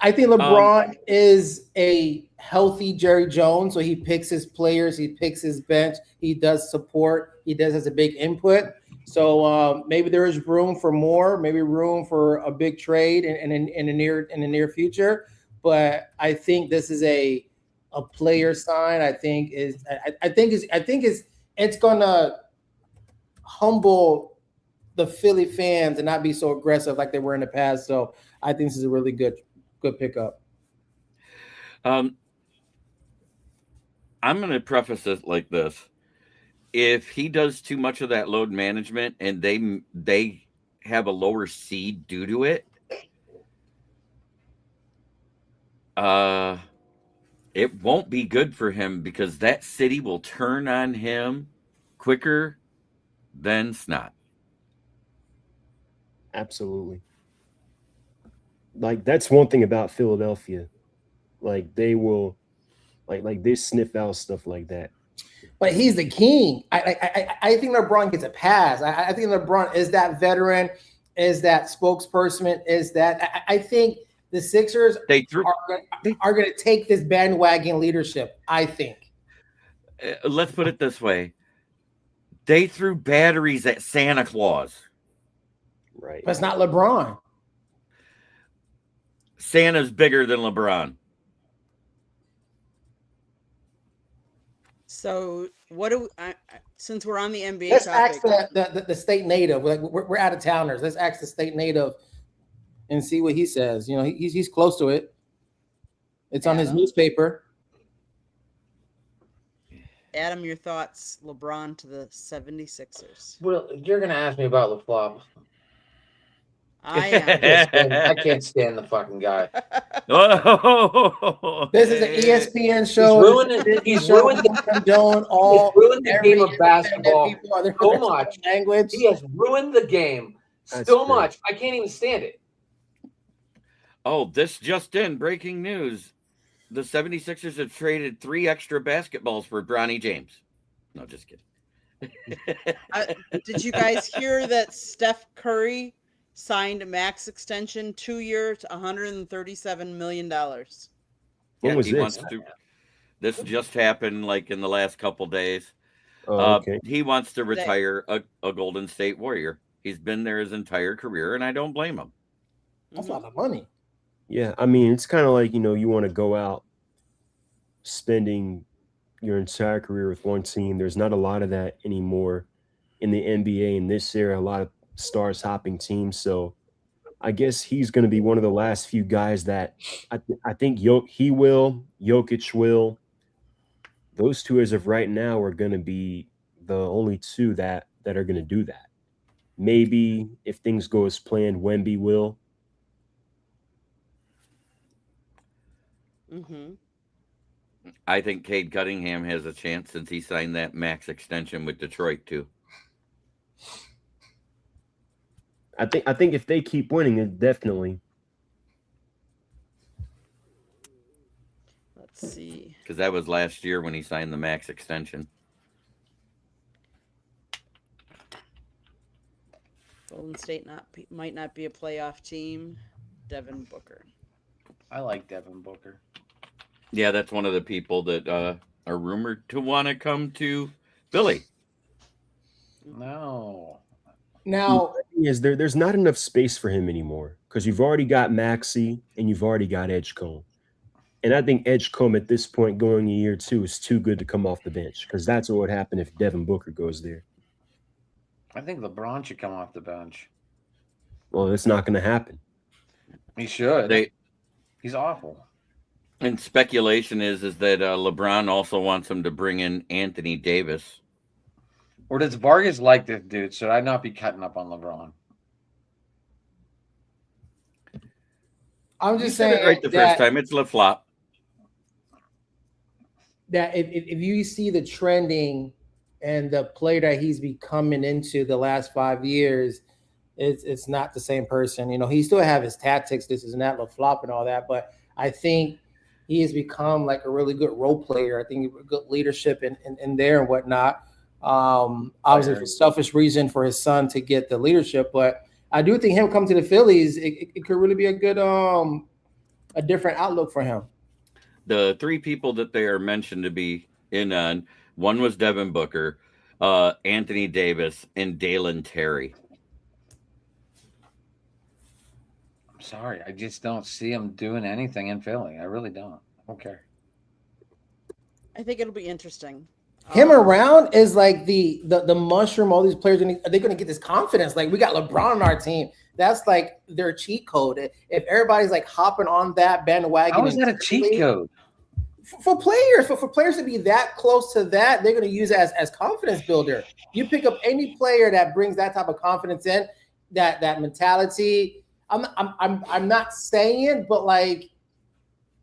I think LeBron is a healthy Jerry Jones, so he picks his players, he picks his bench, he does support, he does has a big input. So maybe there is room for more, maybe room for a big trade in the near future. But I think this is a player sign. I think it's gonna humble the Philly fans and not be so aggressive like they were in the past. So I think this is a really good pickup. Um, I'm going to preface it like this: if he does too much of that load management and they have a lower seed due to it, uh, it won't be good for him because that city will turn on him quicker than snot. Absolutely. Like that's one thing about Philadelphia. Like they will, like they sniff out stuff like that. But he's the king. I think LeBron gets a pass. I think LeBron is that veteran, is that spokesperson, is that I think the Sixers They threw. are going to take this bandwagon leadership. I think. Let's put it this way: they threw batteries at Santa Claus. Right. But it's not LeBron. Santa's bigger than LeBron. So what do since we're on the NBA Let's topic, ask the state native. Like we're out of towners. Let's ask the state native and see what he says. You know, he's close to it. It's on his newspaper. Adam, your thoughts, LeBron to the 76ers. Well, you're gonna ask me about LaFleur. I am. I can't stand the fucking guy. This is an ESPN show. He's ruined the game of basketball so much. Language. He has ruined the game so much. I can't even stand it. Oh, this just in, breaking news. The 76ers have traded 3 extra basketballs for Bronny James. No, just kidding. Did you guys hear that Steph Curry signed a max extension 2 years, $137 million? When was this? This just happened like in the last couple days. Oh, okay. He wants to retire a Golden State Warrior. He's been there his entire career, and I don't blame him. That's a lot of money. Yeah, I mean, it's kind of like, you want to go out spending your entire career with one team. There's not a lot of that anymore in the NBA in this era, a lot of stars hopping teams. So I guess he's going to be one of the last few guys that I think he will, Jokic will. Those two as of right now are going to be the only two that are going to do that. Maybe if things go as planned, Wemby will. Mm-hmm. I think Cade Cunningham has a chance since he signed that max extension with Detroit too. I think if they keep winning, it definitely. Let's see. Because that was last year when he signed the max extension. Golden State might not be a playoff team. Devin Booker. I like Devin Booker. Yeah, that's one of the people that are rumored to want to come to Philly. No. Now, there's not enough space for him anymore because you've already got Maxey and you've already got Edgecombe. And I think Edgecombe at this point going in year 2 is too good to come off the bench because that's what would happen if Devin Booker goes there. I think LeBron should come off the bench. Well, it's not going to happen. He should. He's awful. And speculation is that LeBron also wants him to bring in Anthony Davis. Or does Vargas like this dude? Should I not be cutting up on LeBron? I'm just saying right the first time. It's flip-flop. That if you see the trending and the player that he's becoming into the last 5 years, it's not the same person. You know, he still have his tactics, this is and that, flop and all that, but I think he has become like a really good role player. I think good leadership in there and whatnot. Obviously for selfish reason for his son to get the leadership, but I do think him come to the Phillies, it could really be a good a different outlook for him. The three people that they are mentioned to be in on, one was Devin Booker, Anthony Davis, and Dalen Terry. I'm sorry, I just don't see him doing anything in Philly. I really don't. I don't care. I think it'll be interesting. Him around is like the mushroom. All these players are they going to get this confidence? Like we got LeBron on our team. That's like their cheat code. If everybody's like hopping on that bandwagon, how is that a cheat code? For players, for players to be that close to that, they're going to use it as confidence builder. You pick up any player that brings that type of confidence in, that mentality. I'm not saying, but like,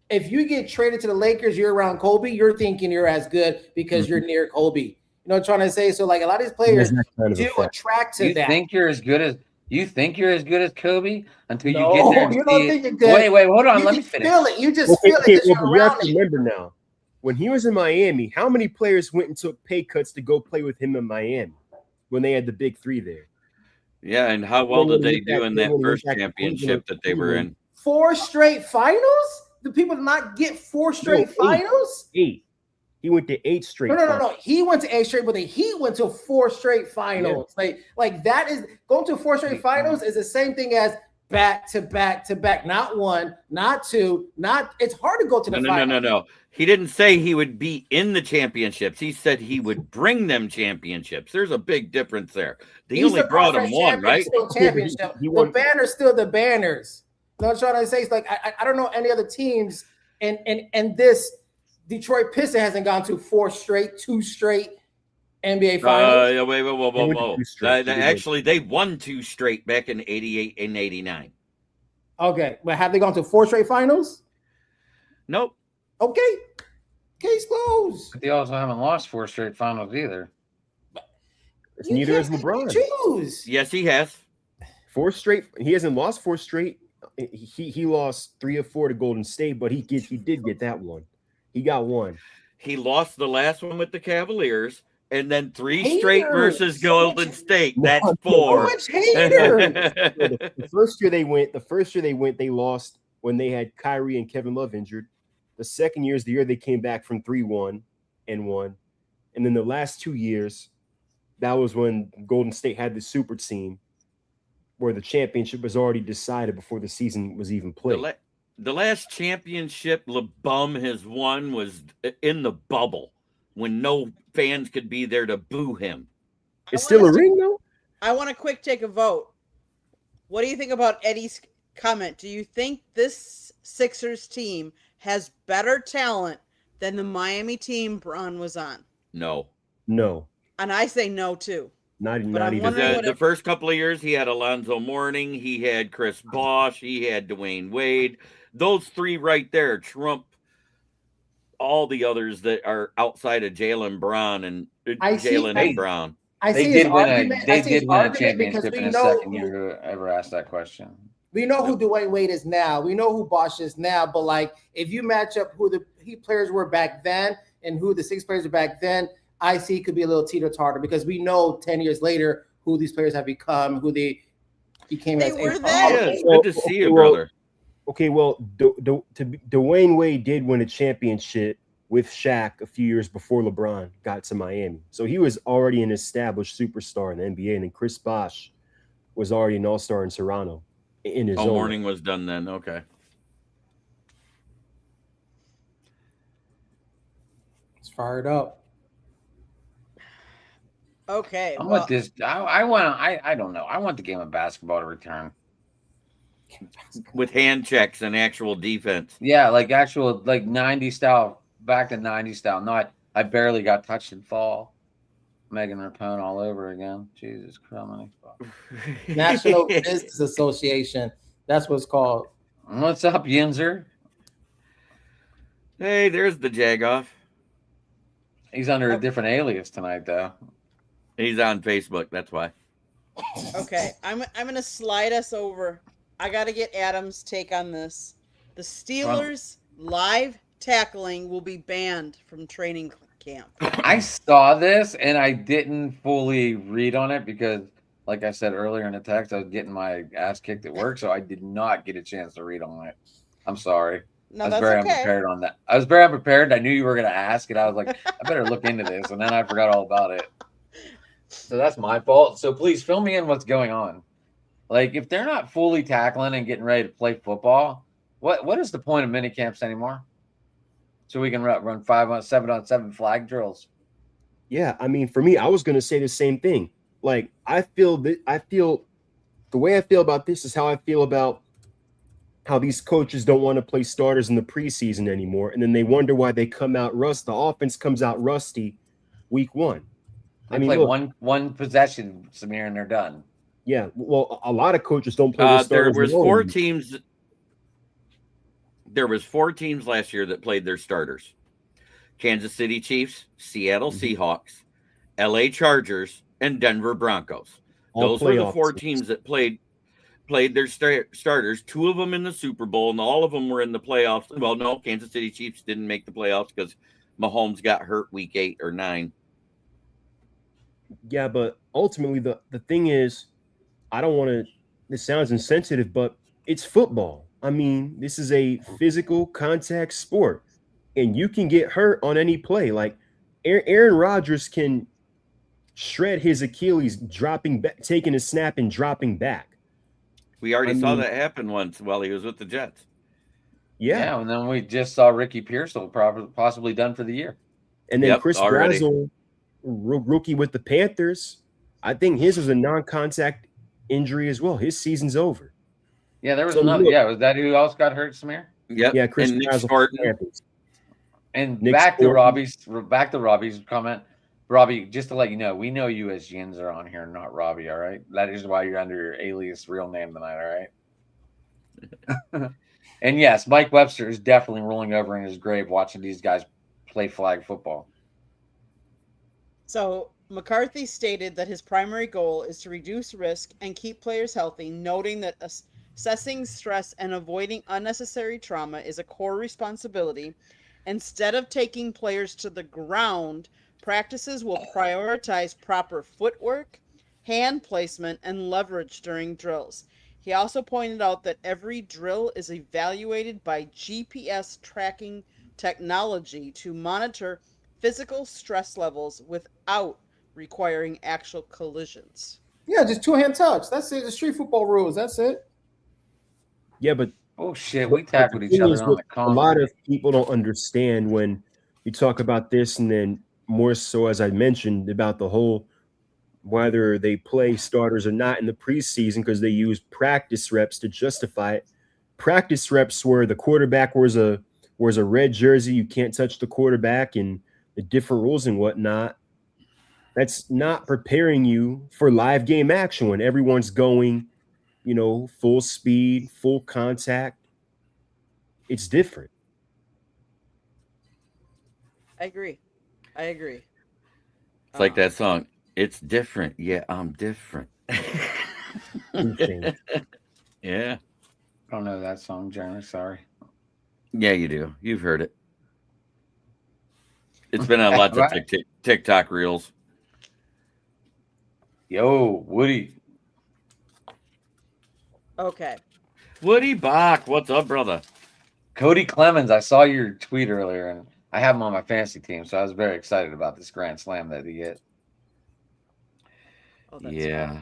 if you get traded to the Lakers, you're around Kobe, you're thinking you're as good because you're near Kobe. You know what I'm trying to say? So like a lot of these players do attract to that. You think you're as good as Kobe until No, you get there. You don't think you're good. Wait, hold on. Let me finish. Feel it. You just feel it. Well, but you have to remember now, when he was in Miami, how many players went and took pay cuts to go play with him in Miami when they had the big three there? Yeah, and how well did they do in that first championship that they were in? 4 straight finals? Do people not get 4 straight finals? 8. He went to 8 straight. No. He went to 8 straight, but he went to 4 straight finals. Yeah. Like that is going to 4 straight finals is the same thing as back to back to back. Not 1, not 2, not. It's hard to go to the finals. No. He didn't say he would be in the championships. He said he would bring them championships. There's a big difference there. They only brought him 1, right? Championship. The banner's still the banners. You know what I'm trying to say? It's like I don't know any other teams, and this Detroit Pistons hasn't gone to 4 straight, 2 straight NBA finals. Whoa. Actually, they won 2 straight back in 88 and 89. Okay, but have they gone to 4 straight finals? Nope. Okay, case closed. But they also haven't lost 4 straight finals either. Neither has LeBron. Choose. Yes, he has 4 straight. He hasn't lost 4 straight. He lost 3 or 4 to Golden State, but he did get that one. He got 1. He lost the last one with the Cavaliers, and then 3 straight versus Golden State. That's 4. The first year they went, they lost when they had Kyrie and Kevin Love injured. The second year is the year they came back from 3-1 and won. And then the last 2 years, that was when Golden State had the super team where the championship was already decided before the season was even played. The last championship LeBum has won was in the bubble when no fans could be there to boo him. It's still a ring, though? I want to take a vote. What do you think about Eddie's comment? Do you think this Sixers team has better talent than the Miami team Bron was on? No. And I say no, too. Not even. The first couple of years, he had Alonzo Mourning, he had Chris Bosh, he had Dwayne Wade. Those 3 right there trump all the others that are outside of Jaylen Brown and Jaylen and Brown. They did win a championship in his second year. Who ever asked that question? We know who Dwayne Wade is now. We know who Bosh is now. But like, if you match up who the Heat players were back then and who the Six players were back then, I see it could be a little teeter-totter because we know 10 years later who these players have become, who they became. They were there. Good to see you, brother. Okay, well, Dwayne Wade did win a championship with Shaq a few years before LeBron got to Miami. So he was already an established superstar in the NBA. And then Chris Bosh was already an all-star in Toronto in his own. Mourning was done then. Okay. It's fired up. Okay. I want this. I don't know. I want the game of basketball to return. With hand checks and actual defense. Yeah, like actual 90 style, back to 90 style. Not I barely got touched and fall. Megan Rapone all over again. Jesus Christ. National Business Association. That's what it's called. What's up, Yinzer? Hey, there's the Jagoff. He's under a different alias tonight, though. He's on Facebook. That's why. Okay, I'm gonna slide us over. I got to get Adam's take on this. The Steelers live tackling will be banned from training camp. I saw this and I didn't fully read on it because, like I said earlier in the text, I was getting my ass kicked at work, so I did not get a chance to read on it. I'm sorry. No, I was that's very okay. unprepared on that. I was very unprepared. I knew you were going to ask, and I was like, I better look into this. And then I forgot all about it. So that's my fault. So please fill me in what's going on. Like, if they're not fully tackling and getting ready to play football, what is the point of mini camps anymore? So we can run 5-on-7 flag drills. Yeah, I mean, for me, I was going to say the same thing. Like, I feel the way I feel about this is how I feel about how these coaches don't want to play starters in the preseason anymore, and then they wonder why they come out the offense comes out rusty week 1. They play look, one possession, Samir, and they're done. Yeah, well, a lot of coaches don't play with There starters. was 4 teams. There was 4 teams last year that played their starters: Kansas City Chiefs, Seattle Seahawks, LA Chargers, and Denver Broncos. Those were the 4 teams that played their starters. 2 of them in the Super Bowl, and all of them were in the playoffs. Well, no, Kansas City Chiefs didn't make the playoffs because Mahomes got hurt week 8 or 9. Yeah, but ultimately the thing is, I don't want to. This sounds insensitive, but it's football. I mean, this is a physical contact sport, and you can get hurt on any play. Like Aaron Rodgers can shred his Achilles, dropping back, taking a snap and dropping back. We already saw that happen once while he was with the Jets. Yeah, and then we just saw Ricky Pearsall possibly done for the year. And then Chris Brazzell, rookie with the Panthers, I think his was a non-contact injury as well. His season's over. Yeah, there was another. Yeah, was that who else got hurt, Samir? Yep. Yeah, Chris Nick Brazzell. And back to Robbie's comment. Robbie, just to let you know, we know you as Jens are on here, not Robbie. All right, that is why you're under your alias real name tonight. All right. And yes, Mike Webster is definitely rolling over in his grave watching these guys play flag football. So McCarthy stated that his primary goal is to reduce risk and keep players healthy, noting that assessing stress and avoiding unnecessary trauma is a core responsibility. Instead of taking players to the ground, practices will prioritize proper footwork, hand placement, and leverage during drills. He also pointed out that every drill is evaluated by GPS tracking technology to monitor physical stress levels without requiring actual collisions. Yeah, just 2-hand touch. That's it. The street football rules. That's it. Yeah, but oh shit, we tackled each other on the concrete. A lot of people don't understand when you talk about this, and then more so, as I mentioned, about the whole whether they play starters or not in the preseason because they use practice reps to justify it. Practice reps where the quarterback wears a red jersey, you can't touch the quarterback, and the different rules and whatnot. That's not preparing you for live game action when everyone's going, full speed, full contact. It's different. I agree. It's like that song. It's different. Yeah, I'm different. Yeah. I don't know that song, Jeremy. Sorry. Yeah, you do. You've heard it. It's been on lots of TikTok reels. Yo, Woody. Okay. Woody Bach, what's up, brother? Cody Clemens, I saw your tweet earlier, and I have him on my fantasy team, so I was very excited about this grand slam that he hit. Oh, that's yeah.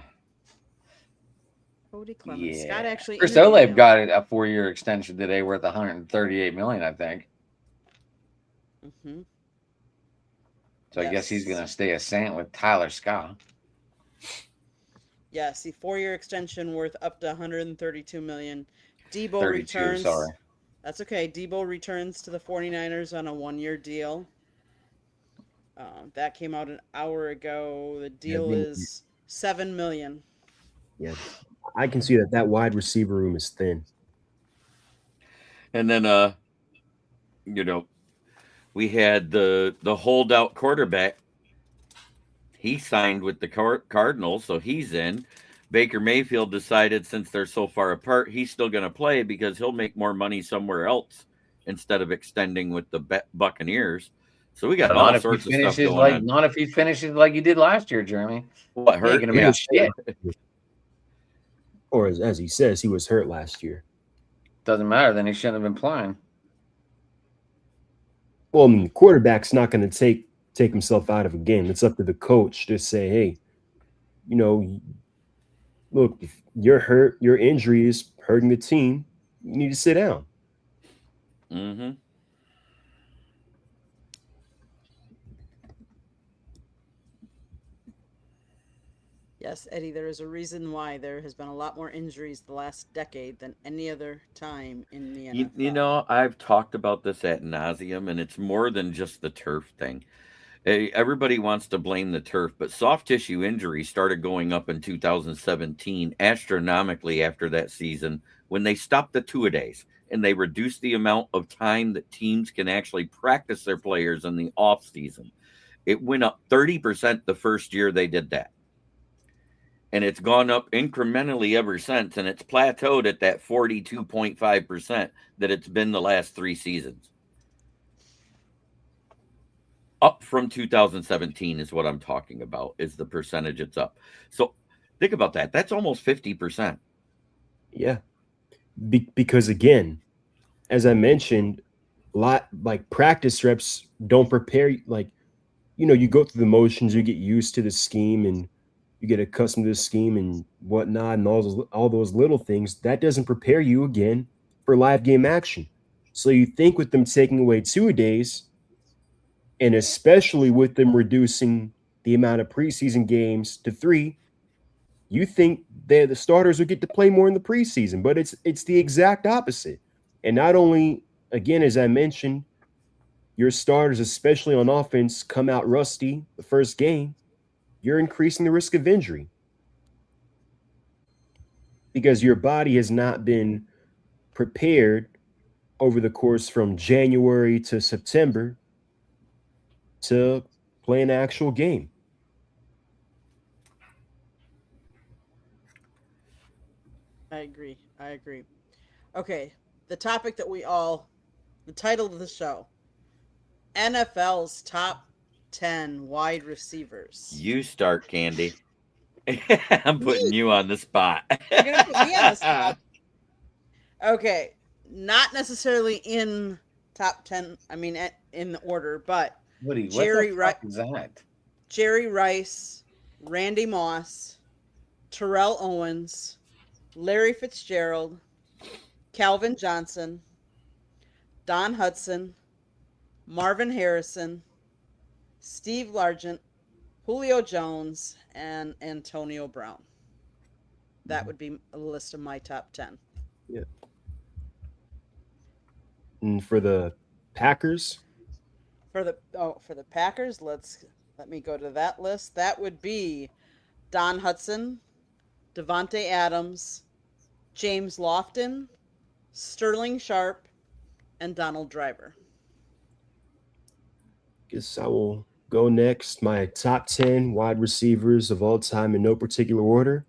Cody Clemens. Scott actually. Chris Olave got a 4-year extension today worth $138 million, I think. Mm-hmm. So I guess he's going to stay a Saint with Tyler Scott. Yes, the 4-year extension worth up to $132 million. Debo 32, returns. Sorry. That's okay. Debo returns to the 49ers on a 1-year deal. That came out an hour ago. The deal is $7 million. Yeah, I can see that wide receiver room is thin. And then, we had the holdout quarterback. He signed with the Cardinals, so he's in. Baker Mayfield decided since they're so far apart, he's still going to play because he'll make more money somewhere else instead of extending with the Buccaneers. So we got all sorts of stuff going on. Not if he finishes like he did last year, Jeremy. What hurt? Going to make shit. Or as he says, he was hurt last year. Doesn't matter. Then he shouldn't have been playing. Well, I mean, the quarterback's not going to take himself out of a game. It's up to the coach to say, hey, you know, look, if you're hurt, your injury is hurting the team, you need to sit down. Mm-hmm. Yes, Eddie, there is a reason why there has been a lot more injuries the last decade than any other time in the NFL. You know, I've talked about this ad nauseum, and it's more than just the turf thing. Everybody wants to blame the turf, but soft tissue injuries started going up in 2017 astronomically after that season when they stopped the two-a-days and they reduced the amount of time that teams can actually practice their players in the off season. It went up 30% the first year they did that. And it's gone up incrementally ever since, and it's plateaued at that 42.5% that it's been the last 3 seasons. Up from 2017 is what I'm talking about, is the percentage it's up. So think about that. That's almost 50%. Yeah. Because again, as I mentioned, a lot like practice reps don't prepare you. Like, you know, you go through the motions, you get used to the scheme and you get accustomed to the scheme and whatnot, and all those little things. That doesn't prepare you again for live game action. So you think with them taking away 2-a-days, and especially with them reducing the amount of preseason games to 3, you think that the starters would get to play more in the preseason, but it's the exact opposite. And not only, again, as I mentioned, your starters, especially on offense, come out rusty the first game, you're increasing the risk of injury because your body has not been prepared over the course from January to September to play an actual game. I agree. Okay, the topic that the title of the show, NFL's top 10 wide receivers. You start, Candy. I'm putting you on the spot. You're going to put me on the spot. Okay, not necessarily in top 10, I mean, in the order, but Woody, what Jerry the fuck is that? Jerry Rice, Randy Moss, Terrell Owens, Larry Fitzgerald, Calvin Johnson, Don Hudson, Marvin Harrison, Steve Largent, Julio Jones, and Antonio Brown. That would be a list of my top 10. Yeah. And for the Packers, For the Packers, let me go to that list. That would be Don Hudson, Devontae Adams, James Lofton, Sterling Sharp, and Donald Driver. guess I will go next. My top 10 wide receivers of all time in no particular order: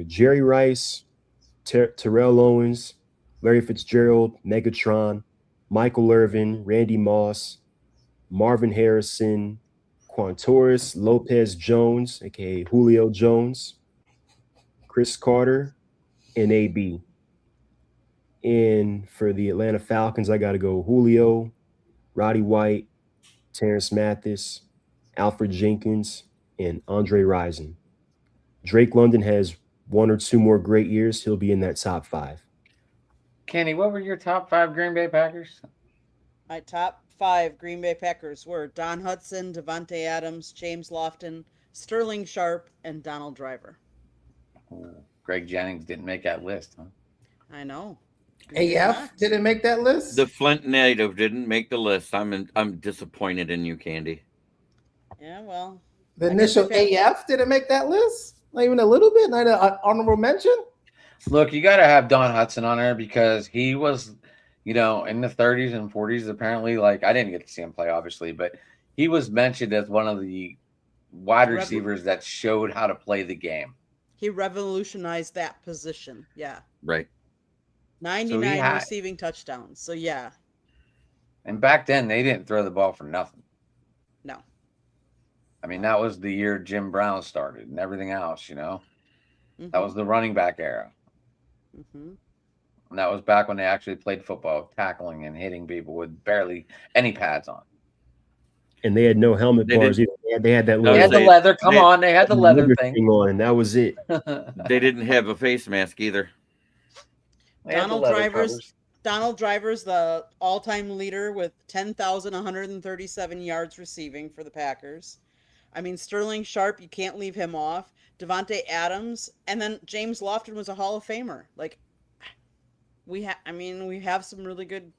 Jerry Rice, Terrell Owens, Larry Fitzgerald, Megatron, Michael Irvin, Randy Moss, Marvin Harrison, Quantoris Lopez Jones, aka Julio Jones, Chris Carter, and AB. And for the Atlanta Falcons, I got to go Julio, Roddy White, Terrence Mathis, Alfred Jenkins, and Andre Rison. Drake London has 1 or 2 more great years. He'll be in that top 5. Kenny, what were your top 5 Green Bay Packers? My top 5 Green Bay Packers were Don Hudson, Devontae Adams, James Lofton, Sterling Sharp, and Donald Driver. Greg Jennings didn't make that list, huh? I know. AF didn't make that list. The Flint native didn't make the list. I'm disappointed in you, Candy. Yeah, well. The initial AF didn't make that list. Not even a little bit. Not an honorable mention. Look, you got to have Don Hudson on there because he was, in the 30s and 40s. Apparently, like I didn't get to see him play, obviously, but he was mentioned as one of the wide receivers that showed how to play the game. He revolutionized that position. Yeah. Right. 99 receiving touchdowns. So, yeah. And back then, they didn't throw the ball for nothing. No. I mean, that was the year Jim Brown started and everything else, Mm-hmm. That was the running back era. Mm-hmm. And that was back when they actually played football, tackling and hitting people with barely any pads on. And they had no helmet They bars didn't- either. They had that No, They little had the leather. Come on, they had the leather thing. on, and that was it. They didn't have a face mask either. They had the Donald leather Driver's covers. Donald Driver's the all-time leader with 10,137 yards receiving for the Packers. I mean, Sterling Sharp, you can't leave him off. Devontae Adams, and then James Lofton was a Hall of Famer. Like, we have some really good.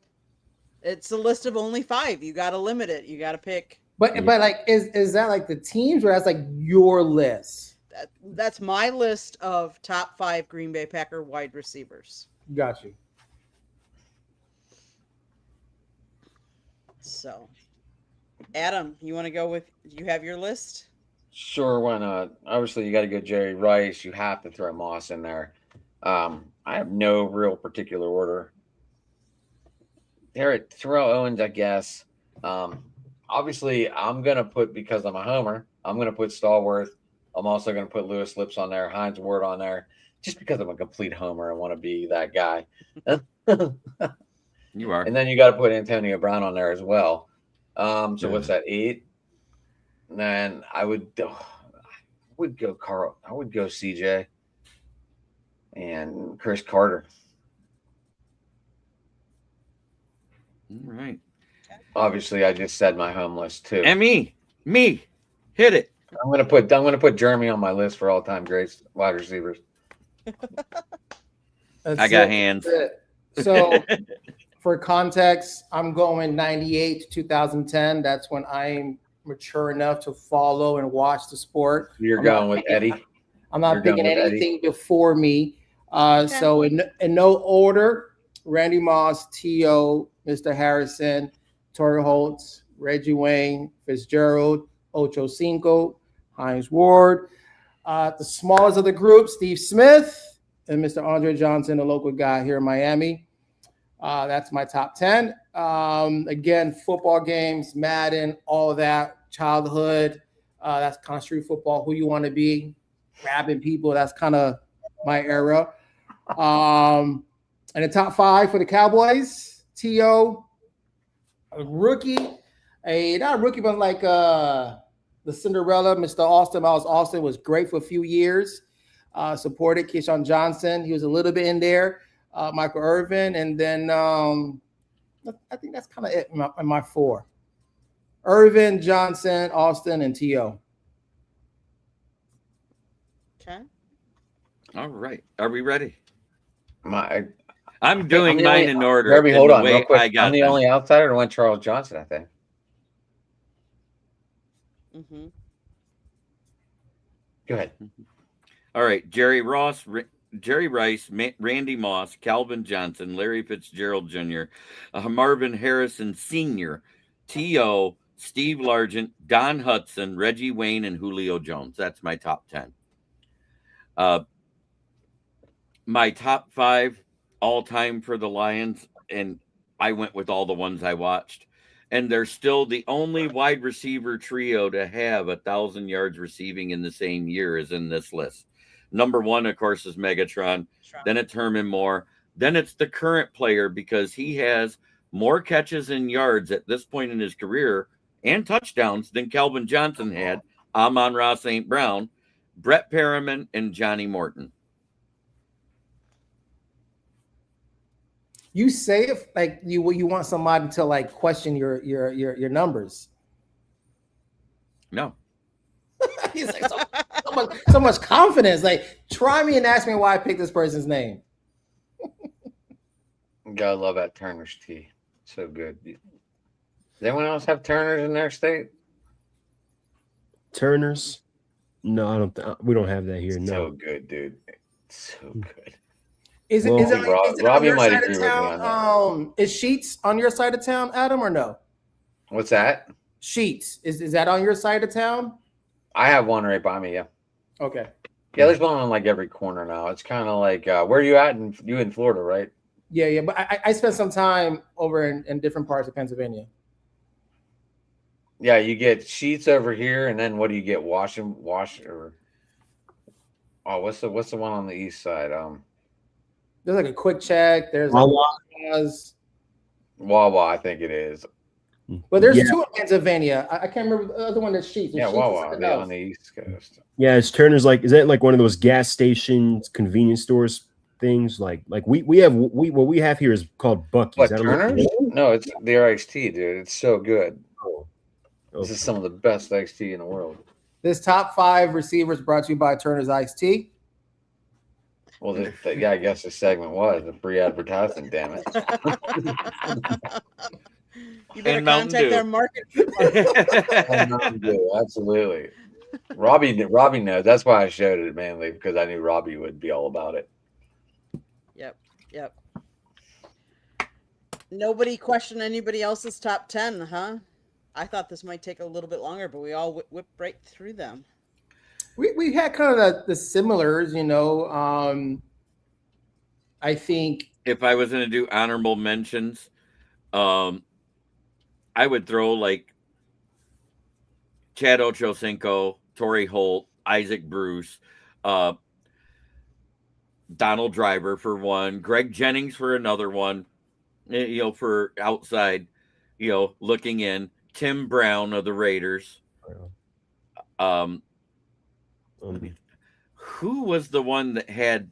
It's a list of only 5. You got to limit it. You got to pick. But like, is that like the teams, or that's like your list? That's my list of top 5 Green Bay Packer wide receivers. Got you. So, Adam, you want to go with? You have your list. Sure, why not? Obviously, you got to go Jerry Rice. You have to throw Moss in there. I have no real particular order. Terrell Owens, I guess. Obviously, I'm going to put, because I'm a homer, I'm going to put Stallworth. I'm also going to put Lewis Lips on there, Hines Ward on there, just because I'm a complete homer and want to be that guy. You are. And then you got to put Antonio Brown on there as well. So what's that, 8? And then I would go Carl. I would go CJ and Chris Carter. All right. Obviously, I just said my home list too. And me, hit it. I'm gonna put Jeremy on my list for all-time greats wide receivers. I got hands. So, for context, I'm going 98 to 2010. That's when I'm mature enough to follow and watch the sport. You're I'm going not with picking- Eddie. I'm not You're going picking with Eddie? anything before me. So in no order: Randy Moss, T.O., Mr. Harrison, Torrey Holtz, Reggie Wayne, Fitzgerald, Ocho Cinco, Hines Ward. The smallest of the group, Steve Smith, and Mr. Andre Johnson, a local guy here in Miami. That's my top 10. Again, football games, Madden, all of that, childhood. That's kind of street football, who you want to be, grabbing people. That's kind of my era. And the top 5 for the Cowboys, T.O., a rookie, not a rookie, but like the Cinderella, Mr. Austin. Miles Austin was great for a few years. Supported Keyshawn Johnson. He was a little bit in there. Michael Irvin, and then I think that's kind of it in my 4. Irvin, Johnson, Austin, and T.O. Okay. All right. Are we ready? I'm I'm doing the mine only- in order. Jeremy, in hold the on, way real quick. I got I'm the them. only outsider who went Charles Johnson, I think. Mm-hmm. Go ahead. All right. Jerry Rice, Randy Moss, Calvin Johnson, Larry Fitzgerald Jr., Marvin Harrison Sr., T.O., Steve Largent, Don Hudson, Reggie Wayne, and Julio Jones. That's my top 10. My top 5 all time for the Lions, and I went with all the ones I watched. And they're still the only wide receiver trio to have 1,000 yards receiving in the same year is in this list. Number 1, of course, is Megatron. Then it's Herman Moore. Then it's the current player, because he has more catches and yards at this point in his career and touchdowns than Calvin Johnson had, Amon-Ra St. Brown, Brett Perriman, and Johnny Morton. You say if like you want somebody to like question your numbers. No. He's like so much confidence. Like, try me and ask me why I picked this person's name. Gotta love that Turner's tea. So good. Does anyone else have Turners in their state? Turners? No, I don't. We don't have that here. No. So good, dude. So good. Is it on Robbie your might side agree of with me on town? Is Sheets on your side of town, Adam, or no? What's that? Sheets is that on your side of town? I have one right by me. Yeah. Okay. Yeah, there's one on like every corner now. It's kind of like where are you at? You in Florida, right? Yeah, but I spent some time over in different parts of Pennsylvania. Yeah, you get Sheets over here, and then what do you get? Wash or what's the one on the east side? There's like a quick check. There's like pause. Wawa, I think it is. But there's Yeah. two in Pennsylvania. I can't remember the other one that's Sheets. Yeah, Sheets is Wawa, something they're else. on the East Coast. Yeah, it's Turner's. Like, is that like one of those gas stations, convenience stores things? Like we have what we have here is called Buc-ee's. What, I don't know- Turner's? No, it's the iced tea, dude. It's so good. Oh, This okay. is some of the best iced tea in the world. This top 5 receivers brought to you by Turner's Iced Tea. Well, yeah, I guess the segment was a free advertising. Damn it! You better And Mountain contact Dew. their market. Absolutely. Robbie knows. That's why I showed it mainly because I knew Robbie would be all about it. Yep. Nobody questioned anybody else's top 10, huh? I thought this might take a little bit longer, but we all whipped right through them. We had kind of the similars, you know. I think If I was going to do honorable mentions, I would throw like Chad Ochocinco, Torrey Holt, Isaac Bruce, Donald Driver for one, Greg Jennings for another one, you know, for outside, you know, looking in, Tim Brown of the Raiders. Who was the one that had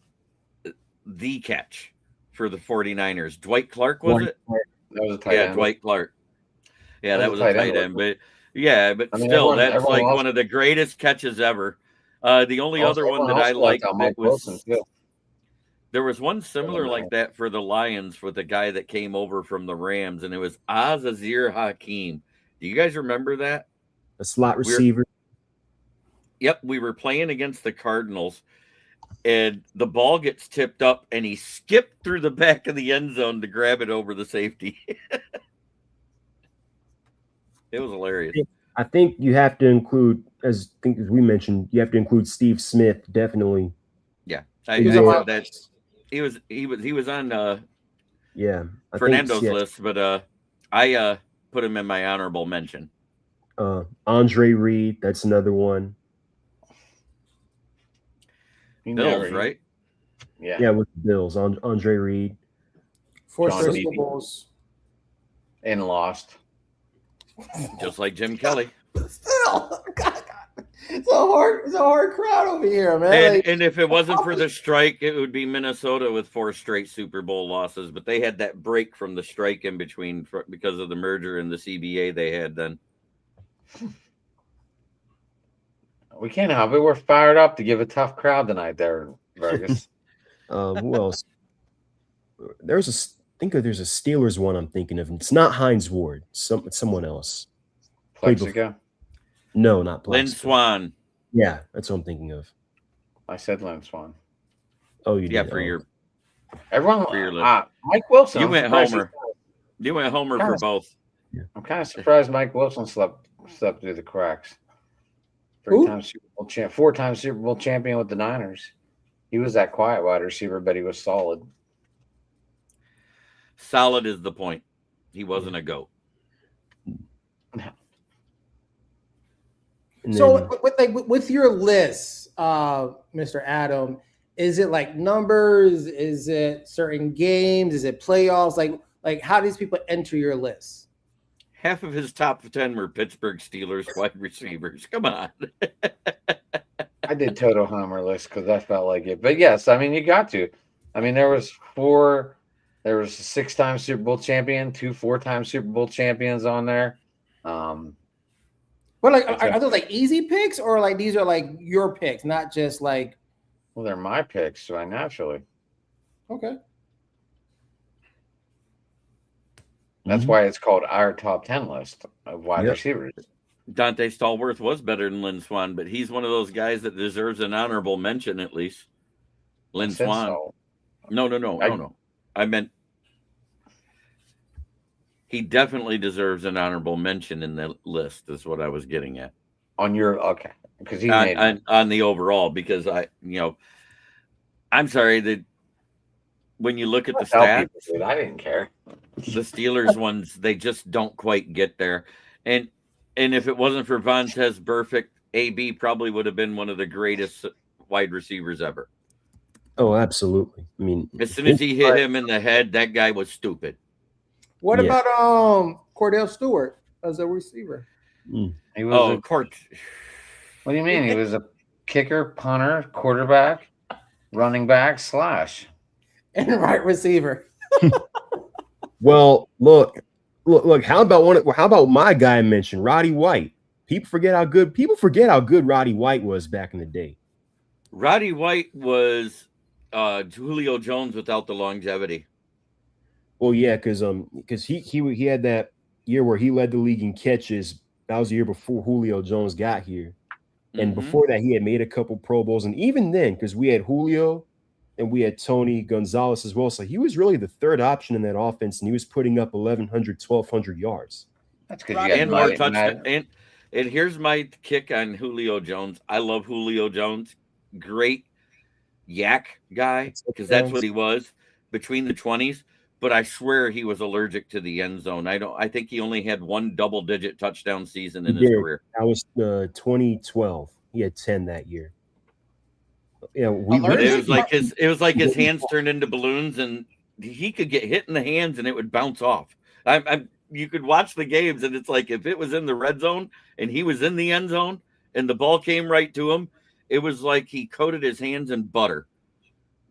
the catch for the 49ers? Dwight Clark, was it? That was a tight Yeah, end. Dwight Clark. Yeah, that was a tight tight end, end. But yeah, but I mean, still, everyone- that's everyone like else- one of the greatest catches ever. The only other one that I liked that was there was one similar like that for the Lions with a guy that came over from the Rams, and it was Azazir Hakim. Do you guys remember that? A slot receiver. Yep, we were playing against the Cardinals, and the ball gets tipped up, and he skipped through the back of the end zone to grab it over the safety. It was hilarious. I think you have to include, as we mentioned, you have to include Steve Smith, definitely. Yeah, he was on my that list. he was on Yeah, I Fernando's think, yeah, list, but I put him in my honorable mention. Andre Reed, that's another one. Bills, right? Yeah. Yeah, with the Bills, Andre Reed. 4 John Super Beebe. Bowls. And lost. Just like Jim Kelly. Still, God. It's a hard crowd over here, man. And if it wasn't for the strike, it would be Minnesota with 4 straight Super Bowl losses. But they had that break from the strike in between because of the merger and the CBA they had then. We can't help it. We're fired up to give a tough crowd tonight there, Vargas. Who else? There's a Steelers one I'm thinking of. It's not Hines Ward. It's someone else. Plexico. No, not Lynn Plexico. Swan. Yeah, that's what I'm thinking of. I said Lynn Swan. Oh, you Yeah, did. for your Everyone, For your list. Mike Wilson. you I'm went surprised Homer. You went Homer for both. I'm kind of surprised Mike Wilson slept through the cracks. Who? 4-time Super Bowl champion with the Niners. He was that quiet wide receiver, but he was solid. Solid is the point. He wasn't a GOAT. And So then- with your list, Mr. Adam, is it like numbers? Is it certain games? Is it playoffs? Like how do these people enter your list? Half of his top 10 were Pittsburgh Steelers wide receivers. Come on. I did total Homer list because I felt like it. But yes, I mean, you got to. I mean, there was a 6-time Super Bowl champion, 2 4-time Super Bowl champions on there. But like, are those like easy picks or like these are like your picks, not just like Well, they're my picks, so I naturally. okay. That's why it's called our top 10 list of wide Yep. receivers. Dante Stallworth was better than Lynn Swan, but he's one of those guys that deserves an honorable mention at least. Lynn I said Swan. so. No. I meant he definitely deserves an honorable mention in the list, is what I was getting at. On your okay, because he made On the overall, because I'm sorry that when you look at the Tell stats, people, dude, I didn't care. the Steelers ones, they just don't quite get there. And if it wasn't for Vontaze Burfict, AB probably would have been one of the greatest wide receivers ever. Oh, absolutely. I mean, As soon as he hit him in the head, that guy was stupid. What Yeah. about Cordell Stewart as a receiver? He was Court. what do you mean? He was a kicker, punter, quarterback, running back, slash. And right receiver. Well, look. How about my guy I mentioned, Roddy White? People forget how good Roddy White was back in the day. Roddy White was Julio Jones without the longevity. Well, yeah, because he had that year where he led the league in catches. That was the year before Julio Jones got here, and before that, he had made a couple Pro Bowls, and even then, because we had Julio and we had Tony Gonzalez as well, so he was really the third option in that offense, and he was putting up 1,100, 1,200 yards. That's because Roddy you had and more White. touchdowns. And here's my kick on Julio Jones. I love Julio Jones. Great yak guy, because that's what he was between the 20s. But I swear he was allergic to the end zone. I think he only had one double-digit touchdown season in his career. That was 2012. He had 10 that year. Yeah, it was like his hands turned into balloons, and he could get hit in the hands and it would bounce off. You could watch the games, and it's like if it was in the red zone and he was in the end zone and the ball came right to him, it was like he coated his hands in butter.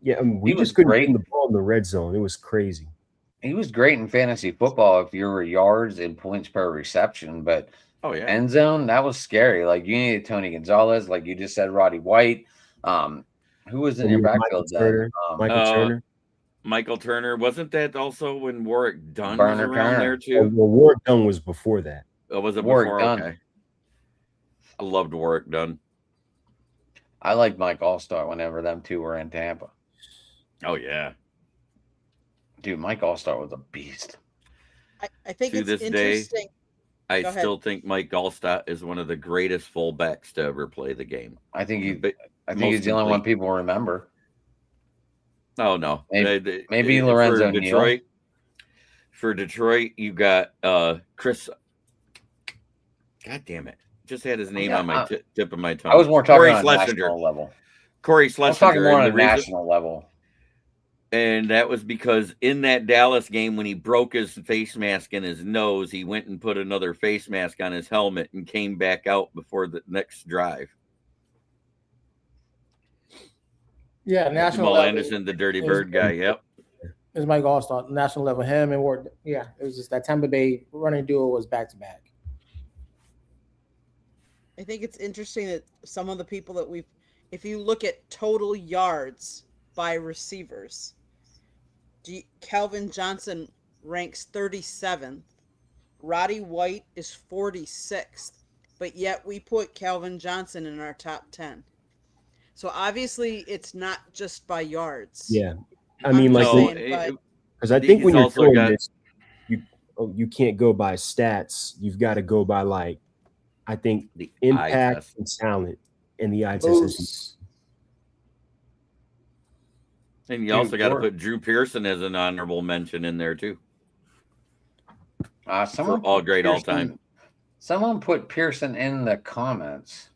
Yeah, we just couldn't get the ball in the red zone. It was crazy. He was great in fantasy football if you were yards and points per reception, but end zone, that was scary. Like you needed Tony Gonzalez, like you just said, Roddy White. Who was in your backfield then? Michael Turner. Michael Turner. Wasn't that also when Warwick Dunn was around there too? Well, Warwick Dunn was before that. Oh, was it Warwick before? Dunn. Okay. I loved Warwick Dunn. I liked Mike Allstar whenever them two were in Tampa. Oh yeah. Dude, Mike Allstar was a beast. I think to it's this interesting. Day, I still think Mike Allstott is one of the greatest fullbacks to ever play the game. I think he's the only one people remember. Oh no, maybe Lorenzo Neal. For Detroit, you got Chris. God damn it! Just had his name on my tip of my tongue. I was more talking on a national level. Corey Schlesinger. I was talking more on a national level. And that was because in that Dallas game, when he broke his face mask in his nose, he went and put another face mask on his helmet and came back out before the next drive. Yeah, national Jamal level. Anderson, the Dirty Bird guy. Yep. It was Mike Allstott, national level. Him and Ward. Yeah, it was just that Tampa Bay running duo was back to back. I think it's interesting that some of the people that if you look at total yards by receivers, Calvin Johnson ranks 37th. Roddy White is 46th, but yet we put Calvin Johnson in our top 10. So obviously it's not just by yards. Yeah. I mean, because I think when you're doing this, you can't go by stats. You've got to go by I think the impact and talent in the eye test. And you also got to put Drew Pearson as an honorable mention in there too. Someone all great all time. Someone put Pearson in the comments.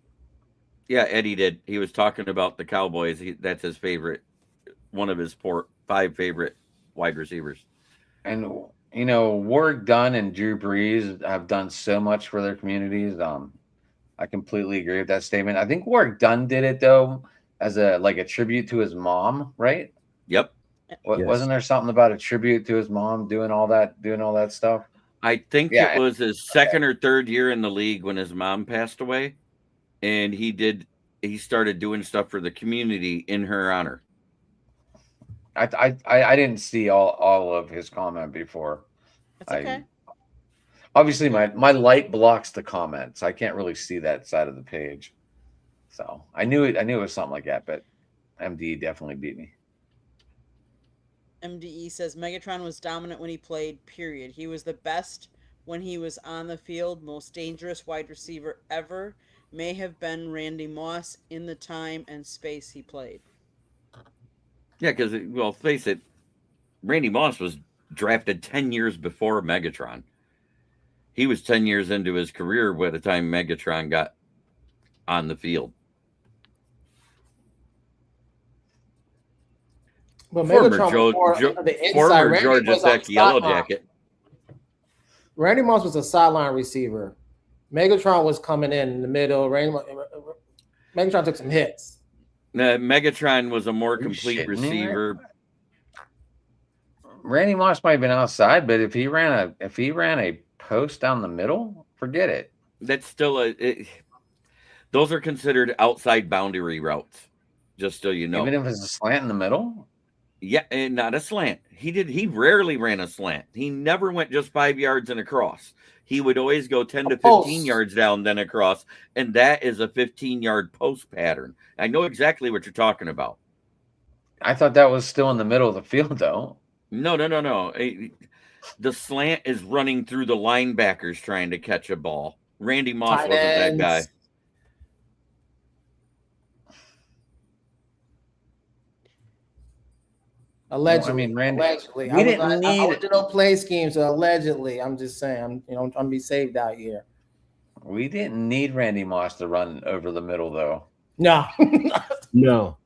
Yeah, Eddie did. He was talking about the Cowboys. That's his favorite, one of his 5 favorite wide receivers. And Warwick Dunn and Drew Brees have done so much for their communities. I completely agree with that statement. I think Warwick Dunn did it though as a tribute to his mom, right? Yep. Wasn't there something about a tribute to his mom doing all that stuff? I think it was his second or third year in the league when his mom passed away, and he started doing stuff for the community in her honor. I didn't see all of his comment before. That's okay. Obviously my light blocks the comments. I can't really see that side of the page. So I knew it was something like that, but MDE definitely beat me. MDE says Megatron was dominant when he played, period. He was the best when he was on the field, most dangerous wide receiver ever. May have been Randy Moss in the time and space he played. Yeah, because, face it, Randy Moss was drafted 10 years before Megatron. He was 10 years into his career by the time Megatron got on the field. But Former Megatron was more on the inside. former Randy Georgia was on Tech the Yellow sideline. Jacket. Randy Moss was a sideline receiver. Megatron was coming in the middle. Megatron took some hits. Megatron was a more you complete shitting me, man? receiver. Randy Moss might have been outside, but if he ran a post down the middle, forget it. That's still those are considered outside boundary routes. Just so you know. Even if it's a slant in the middle. Yeah, and not a slant. He rarely ran a slant. He never went just 5 yards and across. He would always go 10 to 15 post. yards down, then across. And that is a 15-yard post pattern. I know exactly what you're talking about. I thought that was still in the middle of the field, though. No. The slant is running through the linebackers trying to catch a ball. Randy Moss Tight wasn't that guy. ends. Allegedly. I mean, Randy- allegedly. we I didn't need- went to no play scheme, so allegedly. I'm just saying. I'm trying to be saved out here. We didn't need Randy Moss to run over the middle, though. No. No.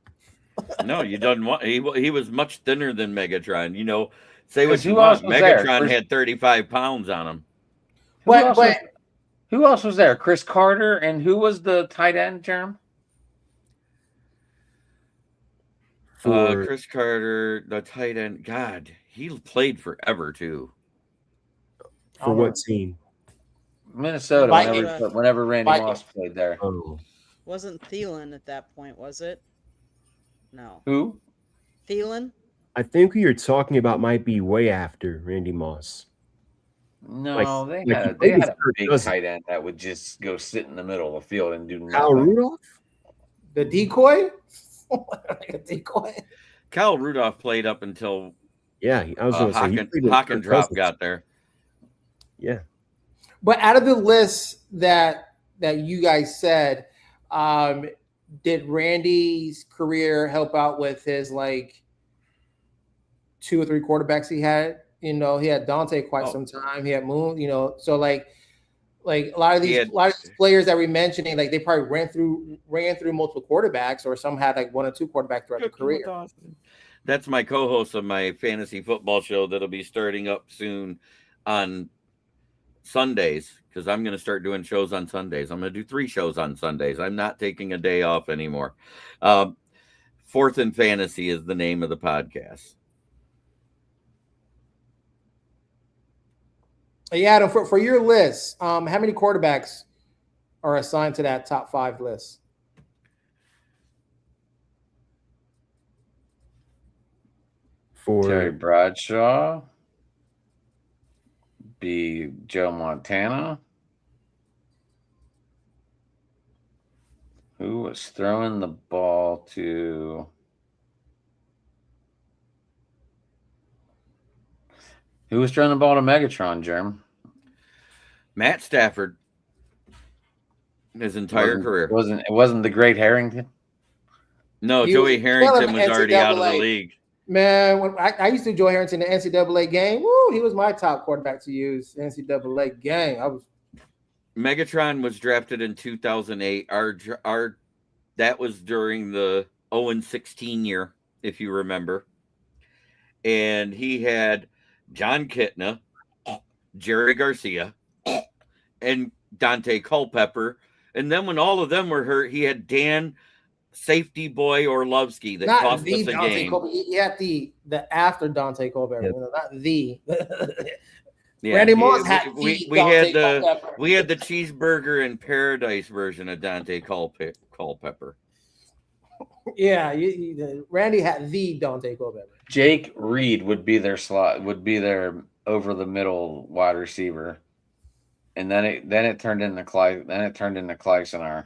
No, you don't want. He was much thinner than Megatron. You know, say what 'Cause you who else want. was there? Megatron Chris- had 35 pounds on him. Who else was there? Chris Carter, and who was the tight end, Jerm? For Chris Carter, the tight end. God, he played forever too. for what team? Minnesota. Vikings. Whenever Randy Vikings. Moss played there. Oh, Wasn't Thielen at that point, was it? No. Who? Thielen? I think who you're talking about might be way after Randy Moss. No, Like they had a Kirk big Cousins. tight end that would just go sit in the middle of the field and do Kyle nothing. Rudolph? The decoy? Like a decoy? Kyle Rudolph played up until Yeah, I was going to say he played with Kirk Hockendrop Cousins. got there. Yeah, But out of the list that you guys said, did Randy's career help out with his like 2 or 3 quarterbacks he had? You know, he had Dante quite some time. He had Moon. You know, so like a lot of these players that we're mentioning, like they probably ran through multiple quarterbacks, or some had like 1 or 2 quarterbacks throughout their career. That's my co-host of my fantasy football show that'll be starting up soon on Sundays, because I'm going to start doing shows on Sundays. I'm going to do 3 shows on Sundays. I'm not taking a day off anymore. Fourth and Fantasy is the name of the podcast. Yeah, Adam, for your list, how many quarterbacks are assigned to that top 5 list? Terry for Bradshaw. Be Joe Montana. Who was throwing the ball to? Who was throwing the ball to Megatron, Jerm? Matt Stafford, his entire career. It wasn't the great Harrington? No, He Joey was Harrington killing was already out of the NCAA. league. Man, when I used to Joe Harrington in the NCAA game. Woo, he was my top quarterback to use NCAA game. Megatron was drafted in 2008. Our that was during the 0-16 year, if you remember. And he had John Kitna, Jerry Garcia, and Dante Culpepper. And then when all of them were hurt, he had Dan Safety Boy Orlovsky that cost us a Dante game. Culpepper. He had the after Dante Culpepper, Yep. not the. Yeah, Randy Moss had we Dante had the Culpepper. we had the cheeseburger in paradise version of Dante Culpepper. Yeah, Randy had the Dante Culpepper. Jake Reed would be their over the middle wide receiver. And then it turned into Kleisenar.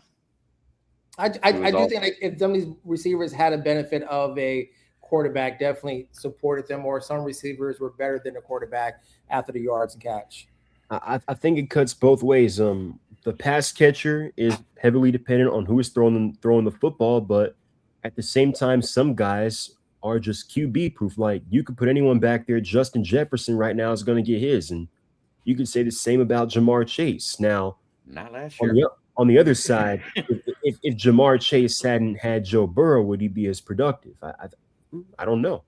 I do think like if some of these receivers had a benefit of a quarterback, definitely supported them, or some receivers were better than the quarterback after the yards and catch. I think it cuts both ways. The pass catcher is heavily dependent on who is throwing the football, but at the same time, some guys are just QB proof. Like you could put anyone back there. Justin Jefferson right now is going to get his, and you could say the same about Jamar Chase. Now, Not last year. on the other side, if Jamar Chase hadn't had Joe Burrow, would he be as productive? I don't know.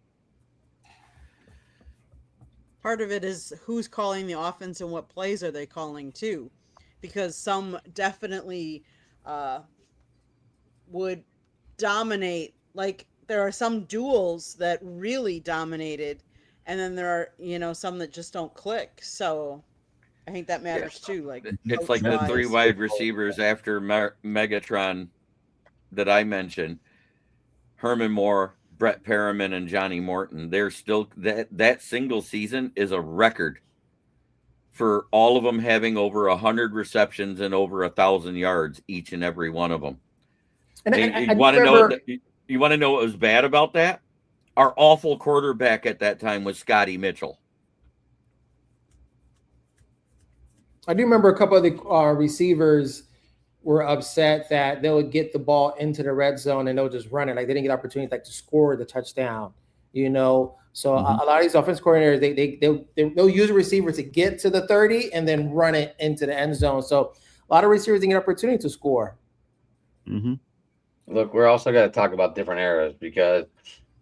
part of it is who's calling the offense and what plays are they calling too, because some definitely would dominate. Like there are some duels that really dominated, and then there are some that just don't click. So I think that matters too. Like It's like the coach-wise. 3 wide receivers after Megatron that I mentioned: Herman Moore, Brett Perriman, and Johnny Morton. They're still that single season is a record for all of them having over 100 receptions and over 1,000 yards each and every one of them. And You want to know? You want to know what was bad about that? Our awful quarterback at that time was Scotty Mitchell. I do remember a couple of the receivers were upset that they would get the ball into the red zone and they'll just run it. Like they didn't get opportunity to score the touchdown, So a lot of these offense coordinators, they'll use a receiver to get to the 30 and then run it into the end zone. So a lot of receivers didn't get opportunity to score. Mm-hmm. Look, we're also got to talk about different eras because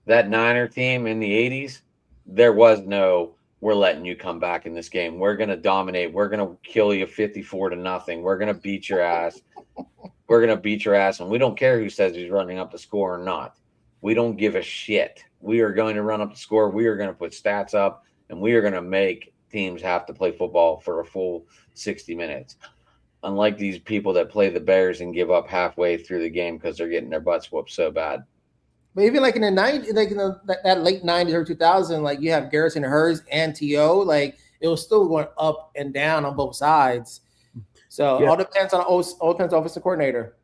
that Niner team in the 80s, there was no, we're letting you come back in this game. We're going to dominate. We're going to kill you 54-0. We're going to beat your ass. We're going to beat your ass. And we don't care who says he's running up the score or not. We don't give a shit. We are going to run up the score. We are going to put stats up, and we are going to make teams have to play football for a full 60 minutes. Unlike these people that play the Bears and give up halfway through the game because they're getting their butts whooped so bad. But even like in the 90s, like in that late 90s or 2000, like you have Garrison Hurst and T.O., like it was still going up and down on both sides. So all depends on offensive coordinator.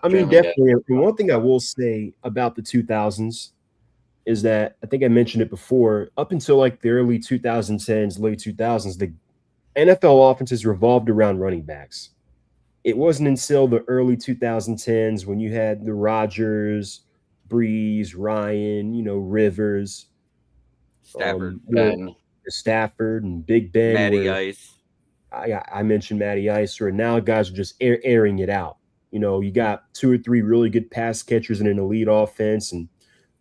I mean, definitely. And one thing I will say about the 2000s is that I think I mentioned it before, up until like the early 2010s, late 2000s, the NFL offenses revolved around running backs. It wasn't until the early 2010s when you had the Rodgers, Breeze, Ryan, Rivers, Stafford, Stafford, and Big Ben, Matty Ice. I mentioned Matty Ice, and now guys are just airing it out. You got 2 or 3 really good pass catchers in an elite offense, and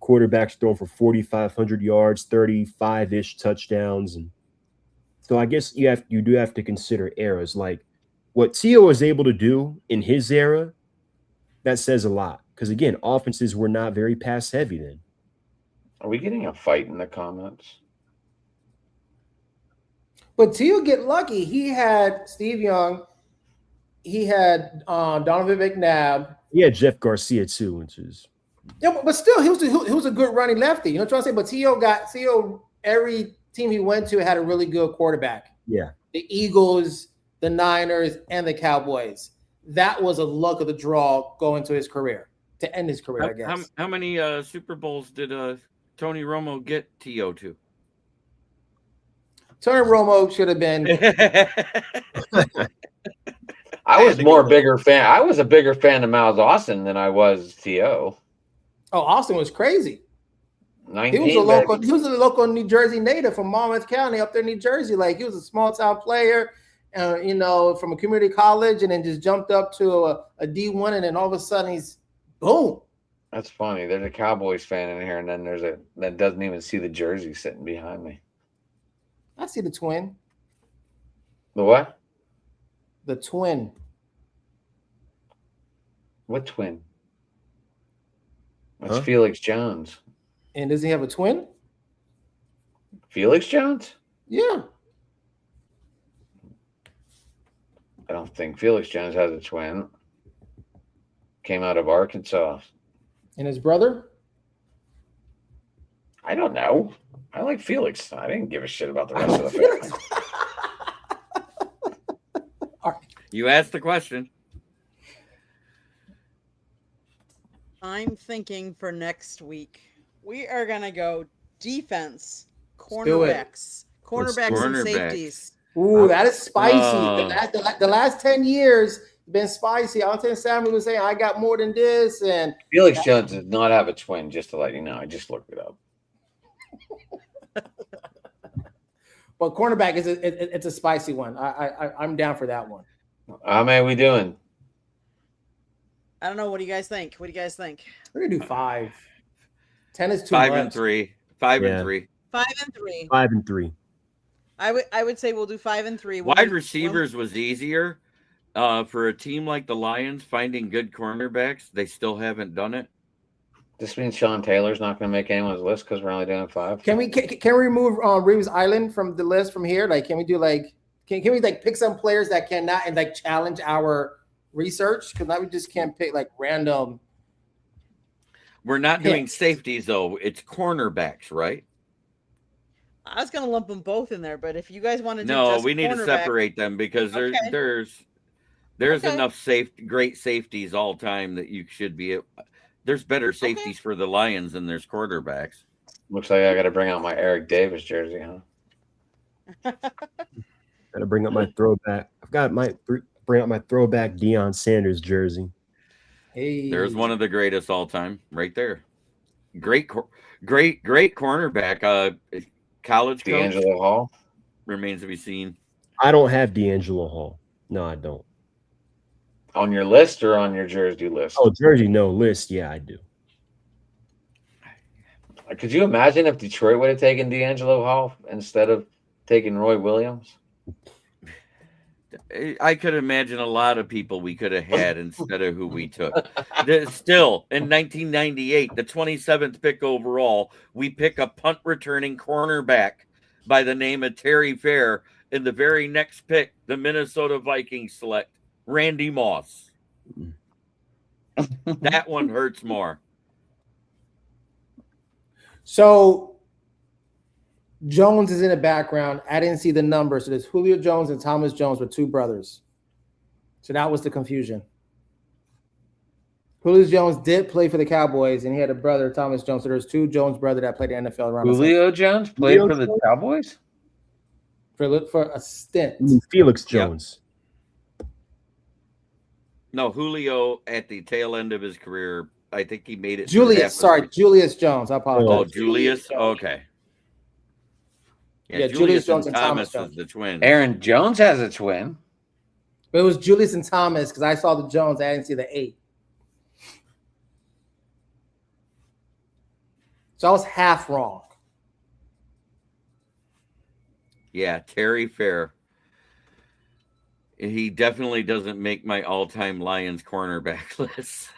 quarterbacks throwing for 4,500 yards, 35-ish touchdowns, and so I guess you do have to consider eras. Like what T.O. was able to do in his era, that says a lot. Because again, offenses were not very pass heavy then. Are we getting a fight in the comments? But T.O. get lucky. He had Steve Young. He had Donovan McNabb. He had Jeff Garcia too, which is but still he was a good running lefty. You know what I'm trying to say? But T.O. every team he went to had a really good quarterback. Yeah. The Eagles, the Niners, and the Cowboys. That was a luck of the draw going to his career, to end his career, I guess. How many Super Bowls did Tony Romo get T.O. to? Tony Romo should have been. I was a bigger fan of Miles Austin than I was T.O. Oh, Austin was crazy. He was a local New Jersey native from Monmouth County up there in New Jersey. Like he was a small town player, from a community college, and then just jumped up to a D1, and then all of a sudden he's boom. That's funny. There's a Cowboys fan in here, and then there's that doesn't even see the jersey sitting behind me. I see the twin. The what? The twin. What twin? That's Felix Jones. And does he have a twin? Felix Jones? Yeah. I don't think Felix Jones has a twin. Came out of Arkansas. And his brother? I don't know. I like Felix. I didn't give a shit about the rest of the family. You asked the question. I'm thinking for next week, we are going to go defense, cornerbacks and safeties. Ooh, that is spicy. The last 10 years been spicy. Alton Samuel was saying, I got more than this. And Felix Jones does not have a twin, just to let you know. I just looked it up. But cornerback it's a spicy one. I'm down for that one. How many are we doing? I don't know. What do you guys think? We're gonna do 5. 10 is too 5 much. and 3. 5 and 3. 5 and 3. 5 and 3. I would say we'll do 5 and 3. Wide receivers was easier. For a team like the Lions, finding good cornerbacks, they still haven't done it. This means Sean Taylor's not going to make anyone's list because we're only doing 5. Can we remove Reeves Island from the list from here? Like, can we do like can we like pick some players that cannot and like challenge our research? Because now we just can't pick like random. We're not doing safeties though; it's cornerbacks, right? I was gonna lump them both in there, but if you guys want to do No, we need to separate them because there's enough great safeties all time that you should be. There's better safeties for the Lions than there's quarterbacks. Looks like I got to bring out my Eric Davis jersey, huh? Got to bring up my throwback. I've got bring out my throwback Deion Sanders jersey. Hey, There's one of the greatest all time, right there. Great cornerback. College coach. D'Angelo Hall Remains to be seen. I don't have D'Angelo Hall. No, I don't. on your list or on your jersey list? Oh, jersey, no list. Yeah, I do. Could you imagine if Detroit would have taken D'Angelo Hall instead of taking Roy Williams? I could imagine a lot of people we could have had instead of who we took. Still, in 1998, the 27th pick overall, we pick a punt returning cornerback by the name of Terry Fair. In the very next pick, the Minnesota Vikings select Randy Moss. That one hurts more. So Jones is in the background. I didn't see the number. So there's Julio Jones and Thomas Jones with two brothers. So that was the confusion. Julio Jones did play for the Cowboys, and he had a brother, Thomas Jones. So there's two Jones brothers that played the NFL around. Julio Jones played for the Cowboys? For a stint. Felix Jones. Yep. No, Julio at the tail end of his career, I think he made it. Julius Jones. I apologize. Oh, Julius? Okay. Yeah, Julius Jones and Thomas is the twin. Aaron Jones has a twin. But it was Julius and Thomas because I saw the Jones. I didn't see the 8. So I was half wrong. Yeah, Terry Fair. He definitely doesn't make my all-time Lions cornerback list.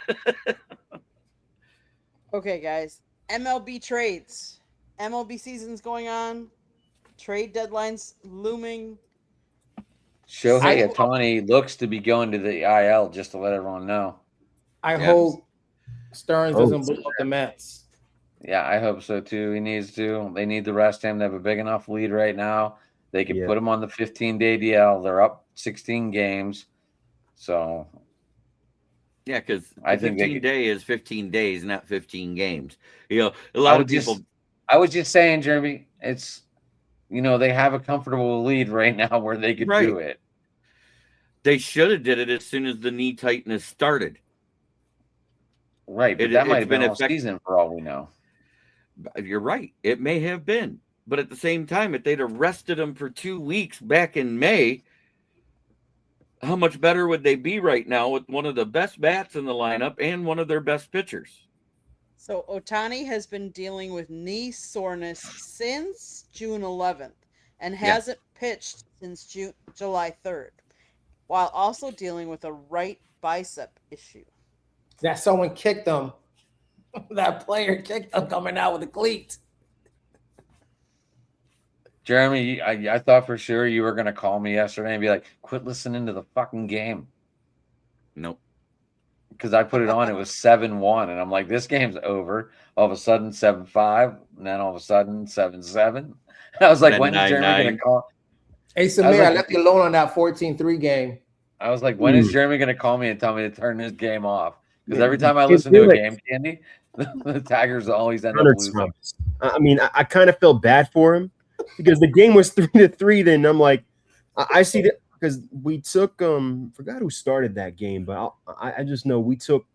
Okay, guys. MLB trades. MLB season's going on. Trade deadlines looming. Shohei Ohtani looks to be going to the IL, just to let everyone know. I hope Stearns doesn't blow up the Mets. Yeah, I hope so too. He needs to. They need to rest him. They have a big enough lead right now. They can put him on the 15-day DL. They're up 16 games. So, yeah, because I think 15-day is 15 days, not 15 games. You know, a lot of people. I was just saying, Jeremy, it's, they have a comfortable lead right now where they could do it. They should have did it as soon as the knee tightness started. Right, but that might have been all season for all we know. You're right. It may have been. But at the same time, if they'd arrested him for 2 weeks back in May, how much better would they be right now with one of the best bats in the lineup and one of their best pitchers? So Ohtani has been dealing with knee soreness since June 11th and hasn't pitched since July 3rd, while also dealing with a right bicep issue. That someone kicked him. That player kicked him coming out with a cleat. Jeremy, I thought for sure you were going to call me yesterday and be like, quit listening to the fucking game. Nope. Because I put it on, it was 7-1, and I'm like, this game's over. All of a sudden, 7-5, and then all of a sudden, 7-7. I was like, when is Jeremy going to call? Hey, Samir, I left you alone on that 14-3 game. I was like, when is Jeremy going to call me and tell me to turn this game off? Because every time I listen to a game, Candy, the Tigers always end up losing. I mean, I kind of felt bad for him because the game was 3-3. Then I'm like, I see that because we took forgot who started that game, but I just know we took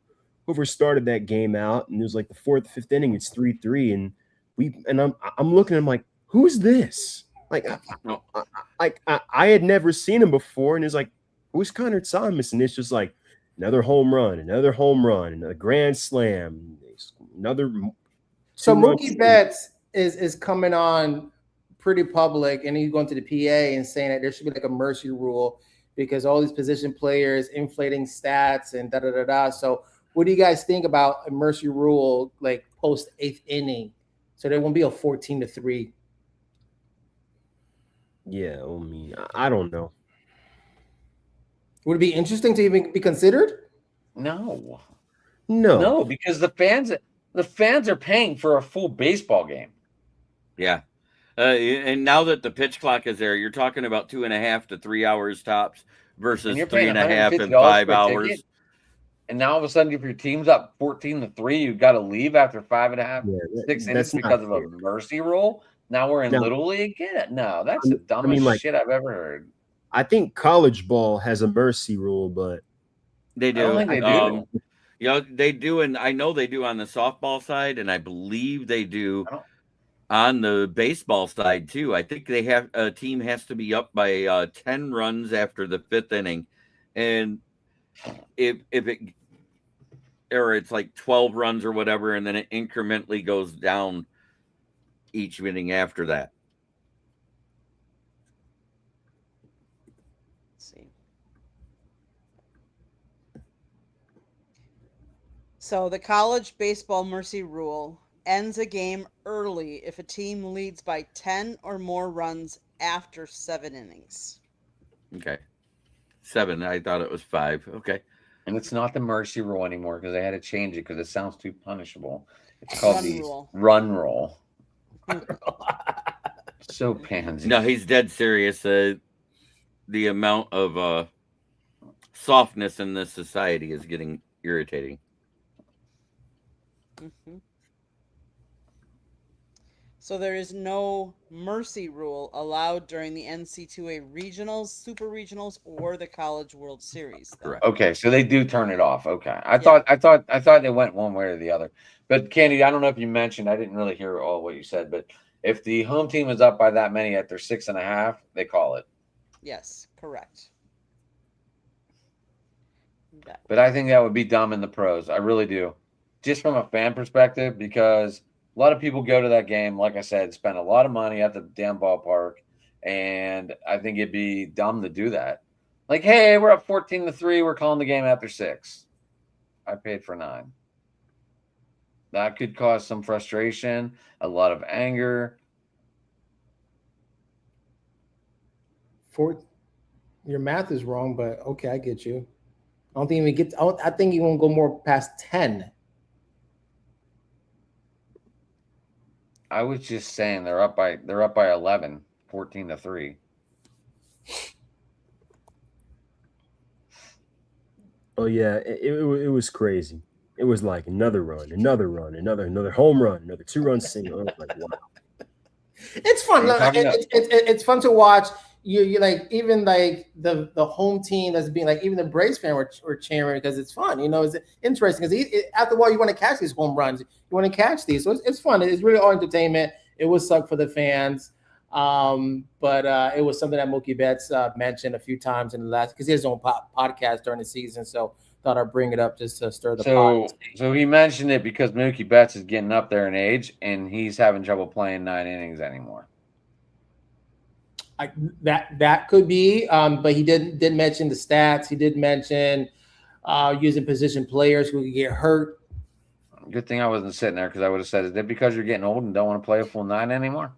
whoever started that game out, and it was like the 4th, 5th inning. It's 3-3, and I'm looking. I'm like, who's this? Like, I had never seen him before, and it's like, who's Connor Thomas? And it's just like another home run, another grand slam, another. So Mookie Betts is coming on pretty public, and he's going to the PA and saying that there should be like a mercy rule because all these position players inflating stats and da da da da. So, what do you guys think about a mercy rule like post 8th inning? So there won't be a 14-3. Yeah, I mean, I don't know. Would it be interesting to even be considered? No, No. because the fans are paying for a full baseball game. Yeah. And now that the pitch clock is there, you're talking about 2.5 to 3 hours tops versus And you're paying 3.5 and $150 5 for a hours. ticket. And now all of a sudden, if your team's up 14-3, you've got to leave after 5.5, Yeah, 6 innings that's not because of a fair. mercy rule. Now we're in No. Little League. Get it? No, that's the dumbest mean, like- shit I've ever heard. I think college ball has a mercy rule, but They do. I don't think they do. Yeah, they do, and I know they do on the softball side, and I believe they do I don't- on the baseball side too. I think they have a team has to be up by 10 runs after the 5th inning, and if it or it's like 12 runs or whatever, and then it incrementally goes down each inning after that. Let's see. So the college baseball mercy rule ends a game early if a team leads by 10 or more runs after 7 innings. Okay, 7. I thought it was 5. Okay. And it's not the mercy rule anymore because they had to change it because it sounds too punishable. It's called Run the rule. run roll. So pansy. No, he's dead serious. The amount of softness in this society is getting irritating. Mhm. So there is no mercy rule allowed during the NC2A regionals, super regionals, or the College World Series. though. Correct. Okay, so they do turn it off. Okay, I thought they went one way or the other. But Candy, I don't know if you mentioned. I didn't really hear all what you said. But if the home team is up by that many at their 6.5, they call it. Yes, correct. That- But I think that would be dumb in the pros. I really do. Just from a fan perspective, because a lot of people go to that game, like I said, spend a lot of money at the damn ballpark. And I think it'd be dumb to do that. Like, hey, we're up 14-3. We're calling the game after 6. I paid for 9. That could cause some frustration, a lot of anger. Your math is wrong, but okay, I get you. I don't think we get. I think you won't go more past 10. I was just saying they're up by 11, 14-3. oh yeah, it was crazy. It was like another run, another home run, another 2-run single. It was like, wow. It's fun. Are you talking about- It's fun to watch. You like even like the home team that's being like even the Braves fan were cheering because it's fun. You know, it's interesting because after a while you want to catch these home runs. You want to catch these, so it's fun. It's really all entertainment. It would suck for the fans, but it was something that Mookie Betts mentioned a few times in the last because he has his own podcast during the season. So thought I'd bring it up just to stir the pot. So he mentioned it because Mookie Betts is getting up there in age and he's having trouble playing 9 innings anymore. That could be, but he did mention the stats. He did mention using position players who could get hurt. Good thing I wasn't sitting there because I would have said, is it because you're getting old and don't want to play a full 9 anymore?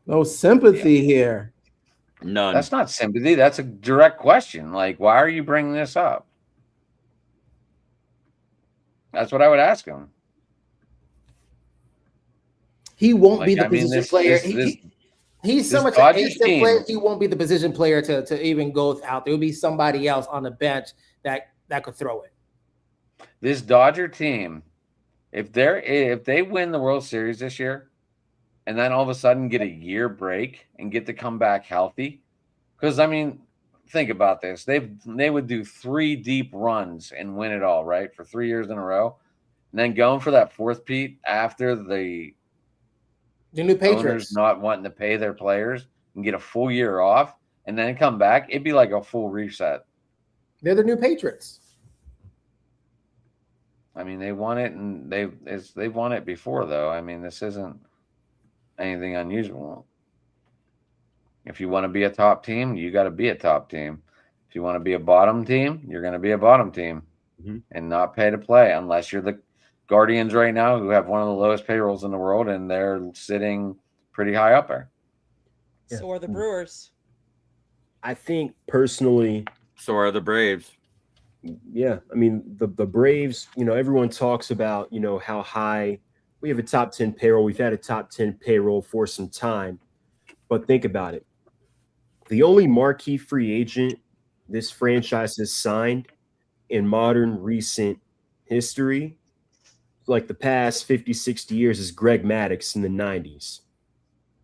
No sympathy here. None. That's not sympathy. That's a direct question. Like, why are you bringing this up? That's what I would ask him. He won't be Like, the I mean, position this- player. this- He's so this much an Dodgers ace team- player. He won't be the position player to even go out. There will be somebody else on the bench that could throw it. This Dodger team, if they win the World Series this year, and then all of a sudden get a year break and get to come back healthy, because I mean, think about this: they would do 3 deep runs and win it all, right, for 3 years in a row, and then going for that 4th Pete after the new owners Patriots. not wanting to pay their players and get a full year off and then come back, it'd be like a full reset. They're the new Patriots. I mean, they won it, and they've won it before, though. I mean, this isn't anything unusual. If you want to be a top team, you got to be a top team. If you want to be a bottom team, you're going to be a bottom team and not pay to play, unless you're the Guardians right now, who have one of the lowest payrolls in the world, and they're sitting pretty high up there. So are the Brewers. I think personally, So are the Braves. yeah, I mean the Braves, everyone talks about, how high we have a top 10 payroll. We've had a top 10 payroll for some time. But think about it. The only marquee free agent this franchise has signed in modern recent history, like the past 50, 60 years, is Greg Maddux in the 90s.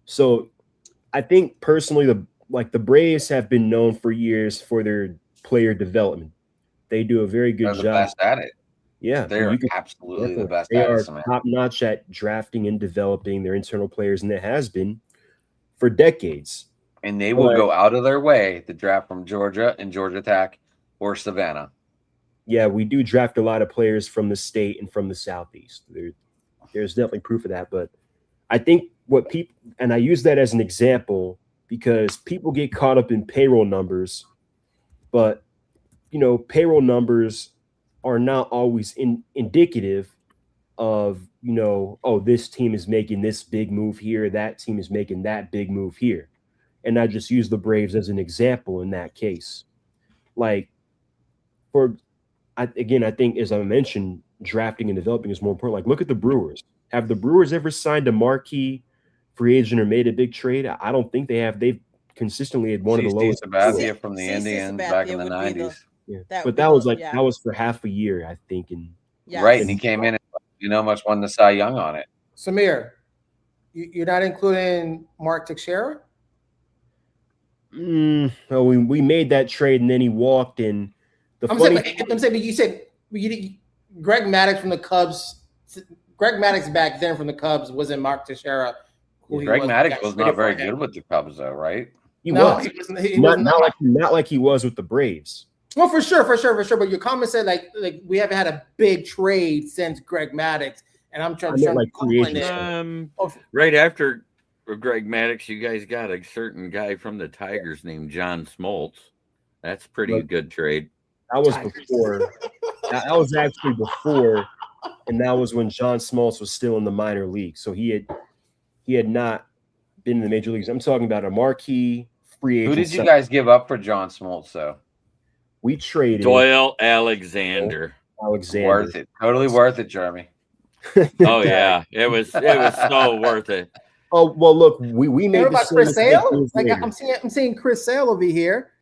So I think personally, the Braves have been known for years for their player development. They do a very good They're job. the best at it. Yeah, They're absolutely the best They at are it. top notch at drafting and developing their internal players, and it has been for decades. And they will go out of their way to draft from Georgia and Georgia Tech or Savannah. Yeah, we do draft a lot of players from the state and from the Southeast. There's definitely proof of that. But I think what people, and I use that as an example because people get caught up in payroll numbers, but payroll numbers are not always indicative of, this team is making this big move here, that team is making that big move here. And I just use the Braves as an example in that case. Like, I think, as I mentioned, drafting and developing is more important. Like, look at the Brewers. Have the Brewers ever signed a marquee free agent or made a big trade? I don't think they have. They've consistently had one of the lowest. Sabathia from the CC Indians Sabathia back in the would be the- 90s. Yeah. That But would be that was the- like yeah. that was for half a year, I think. And Yes. Right, and he came in and almost won the Cy Young on it. Samir, you're not including Mark Teixeira? well, we made that trade, and then he walked. And I'm saying, but you said Greg Maddux from the Cubs. Greg Maddux back then from the Cubs wasn't Mark Teixeira. Greg Maddux was not very good with the Cubs, though, right? he No, was he wasn't. He not, was not like he was with the Braves. Well, for sure. But your comment said like we haven't had a big trade since Greg Maddux, and I'm trying to like creation. Right after Greg Maddux, you guys got a certain guy from the Tigers named John Smoltz. That's pretty good trade. That was before. That was actually before, and that was when John Smoltz was still in the minor league. So he had not been in the major leagues. I'm talking about a marquee free agent. Who did you guys give up for John Smoltz, though? We traded Doyle Alexander. Worth it. Totally worth it, Jeremy. Oh yeah, it was so worth it. Oh well, look, we made What the about same Chris Sale? mistake Like later. I'm seeing Chris Sale over here.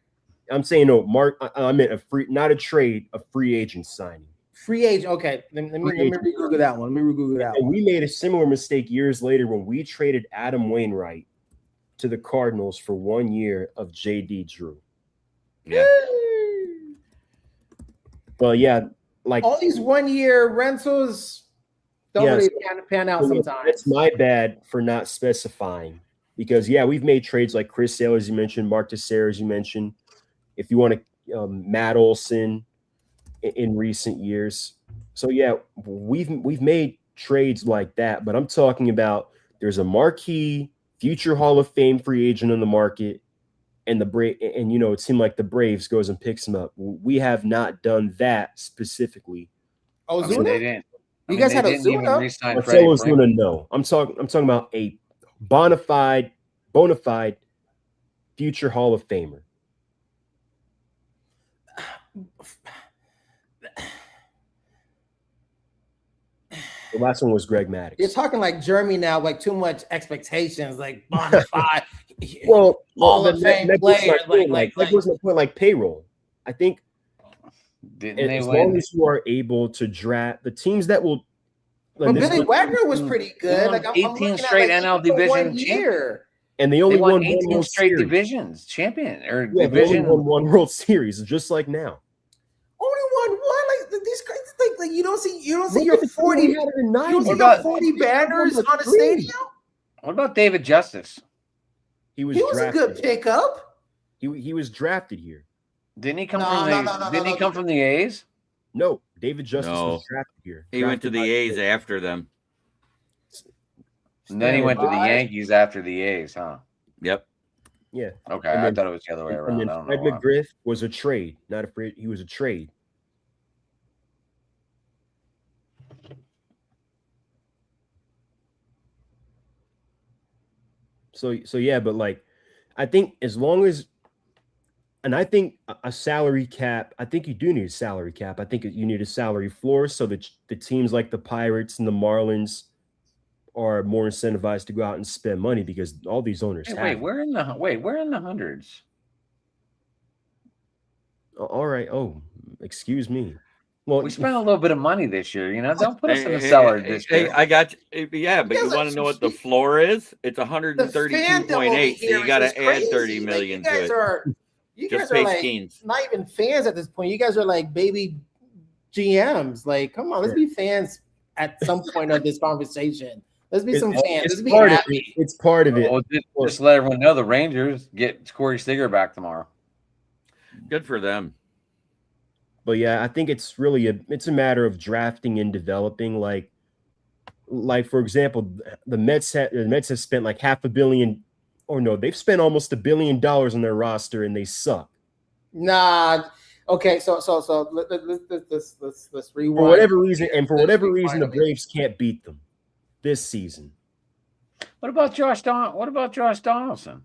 I'm saying no, Mark. I meant not a trade, a free agent signing. Free agent. Okay, let me re-Google that one. And we made a similar mistake years later when we traded Adam Wainwright to the Cardinals for 1 year of JD Drew. Yeah. Well, yeah, like all these 1 year rentals don't Yes. really pan out So, sometimes. It's my bad for not specifying because, yeah, we've made trades like Chris Sale, as you mentioned, Mark Teixeira, as you mentioned. If you want to, Matt Olson in recent years. So, yeah, we've made trades like that, but I'm talking about there's a marquee future Hall of Fame free agent on the market, and it seemed like the Braves goes and picks him up. We have not done that specifically. Oh, I mean, Ozuna? they didn't. You guys had they didn't even Ozuna? re-sign Marcell Freddie Ozuna, Freeman. no. I'm talking about a bona fide future Hall of Famer. The last one was Greg Maddux. You're talking like Jeremy now, like too much expectations, like Bonafide. Well, Hall of Fame that goes to my player, point, that goes to my point, like payroll. I think Didn't they as win? long as you are able to draft the teams that will. But Billy Wagner was pretty good. won Like I'm 18 looking straight at, NL even for 1 division year. and they They only won won 18 one World straight Series. divisions, champion or Yeah, they only division. won one World Series, just like now. Only one. Like these crazy things. Like you don't see Look your at the 40. team You we had in the don't 90s. see about- your 40 banners on a Three. stadium. What about David Justice? He was He was a drafted. good pickup. He was drafted here. Didn't he come No, from no, the? no, no, didn't no, he come from the A's? No, David Justice No. was drafted here. He went to Drafted the by A's after them. And then he went to the Why? Yankees after the A's, huh? Yep. Yeah. Okay, And I then- thought it was the other way And around. then I don't Fred know why. McGriff was a trade, not a free. He was a trade. So yeah, but like, I think as long as, and I think a salary cap. I think you do need a salary cap. I think you need a salary floor so that the teams like the Pirates and the Marlins are more incentivized to go out and spend money because all these owners Hey, have. wait, it. we're in the hundreds. All right. Oh, excuse me. Well, We spent a little bit of money this year. Don't put us in the Hey, cellar hey, this hey, year. I got you. Yeah, but You you guys want are to know what so the floor is? It's 132.8. So you got to add 30 million you guys to it. Are, you Just guys are pay like Skeens. not even fans at this point. You guys are like baby GMs. Like, come on, let's be fans at some point of this conversation. Let's be some fans. Let's be part of happy. it. It's part of it. Well, just let everyone know the Rangers get Corey Seager back tomorrow. Good for them. But yeah, I think it's really it's a matter of drafting and developing. Like for example, the Mets have spent like $500 million, or no, they've spent almost $1 billion on their roster and they suck. Nah. Okay, so let's rewind. For whatever reason, the rewind. Braves can't beat them this season. What about Josh Donaldson?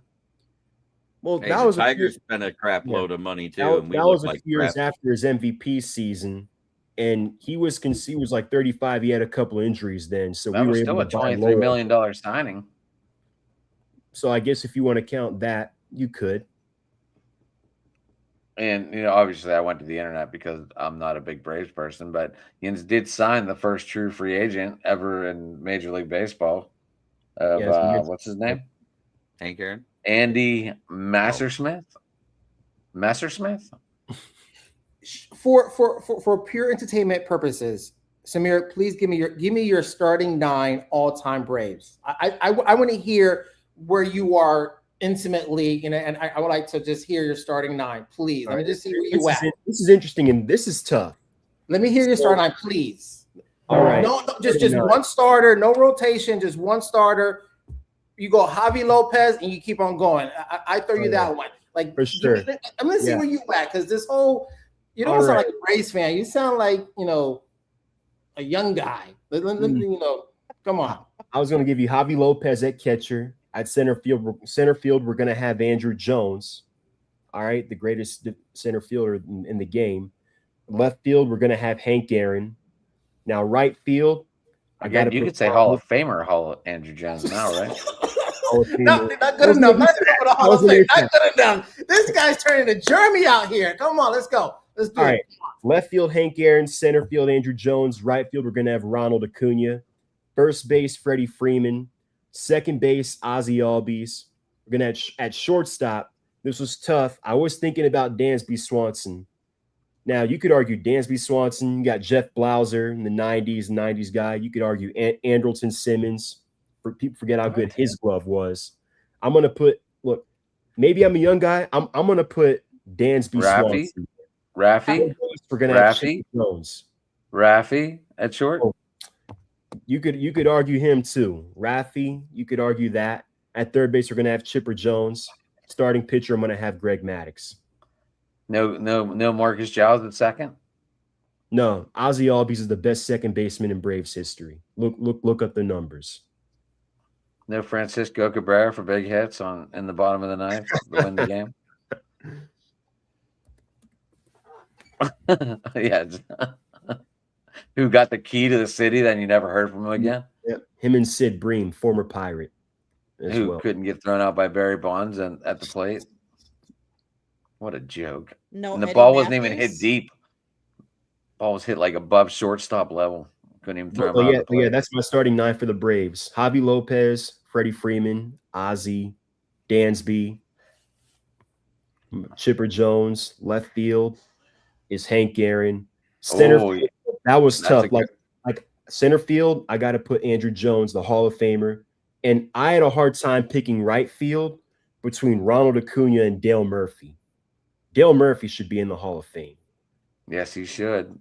Well, Hey, that the was Tigers spent a crap load of money too, that and we was looked a like few years crap. after his MVP season, and he was like 35. He had a couple injuries then, so That we were was still able a to buy $23 lower. million signing. So I guess if you want to count that, you could. And obviously, I went to the internet because I'm not a big Braves person, but Yins did sign the first true free agent ever in Major League Baseball. Of what's his name? Hank Aaron. Andy Messersmith. For pure entertainment purposes, Samir, please give me your starting 9 all-time Braves. I want to hear where you are intimately, and I would like to just hear your starting 9, please. Let me just see where you at. This is interesting, and this is tough. Let me hear your starting 9, please. All right. No, just one starter, no rotation, just one starter. You go Javi Lopez, and you keep on going. I throw you that one. Like for sure. I'm gonna see where you at, because this whole you don't sound like a Braves fan. You sound like a young guy. Come on. I was gonna give you Javi Lopez at catcher. At center field, we're gonna have Andrew Jones. All right, the greatest center fielder in the game. Left field, we're gonna have Hank Aaron. Now right field, Again, you could say Hall of Famer, Andrew Jones now, right? Not good enough. Not good enough. This guy's turning to Jeremy out here. Come on, let's go. Let's do it. Right. Left field, Hank Aaron. Center field, Andrew Jones. Right field, we're going to have Ronald Acuna. First base, Freddie Freeman. Second base, Ozzie Albies. We're going to have at shortstop. This was tough. I was thinking about Dansby Swanson. Now, you could argue Dansby Swanson. You got Jeff Blauser in the 90s guy. You could argue Andrelton Simmons. People forget how good his glove was. I'm going to put, look, maybe I'm a young guy. I'm going to put Dansby Swanson. Raffy? We're going to have Chipper Jones. Raffy at short? Oh, you could argue him too. Raffy, you could argue that. At third base, we're going to have Chipper Jones. Starting pitcher, I'm going to have Greg Maddux. No Marcus Giles at second? No, Ozzie Albies is the best second baseman in Braves history. Look up the numbers. No Francisco Cabrera for big hits in the bottom of the ninth to win the game. Yeah. Who got the key to the city, then you never heard from him again? Yep. Him and Sid Bream, former Pirate. Who couldn't get thrown out by Barry Bonds at the plate. What a joke. No, and the Eddie ball wasn't even hit Mathews? deep. Ball was hit like above shortstop level. Couldn't even throw him out. Yeah, that's my starting 9 for the Braves. Javi Lopez, Freddie Freeman, Ozzie, Dansby, Chipper Jones. Left field is Hank Aaron. Center field, that was tough. Like center field, I got to put Andrew Jones, the Hall of Famer. And I had a hard time picking right field between Ronald Acuna and Dale Murphy. Dale Murphy should be in the Hall of Fame. Yes, he should.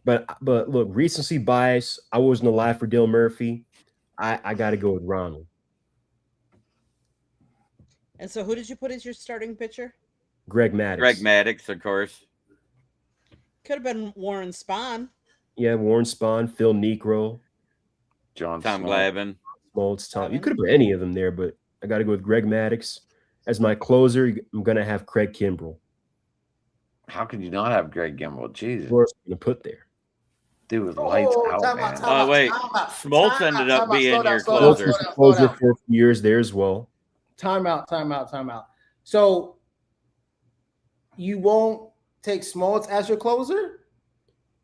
But look, recency bias. I wasn't alive for Dale Murphy. I got to go with Ronald. And so, who did you put as your starting pitcher? Greg Maddux. Greg Maddux, of course. Could have been Warren Spahn. Yeah, Warren Spahn, Phil Niekro, John Tom Smoltz. Glavine. Smoltz, Tom. You could have put any of them there, but I got to go with Greg Maddux. As my closer, I'm going to have Craig Kimbrell. How could you not have Greg Gimble? Jesus. Who else am going to put there? Dude, lights out, time man. out, wait. time out. Smoltz Time ended out, up time out, being slow down, your slow down, Smoltz closer. was slow the down, slow closer down. for a few years there as well. Time out. So you won't take Smoltz as your closer?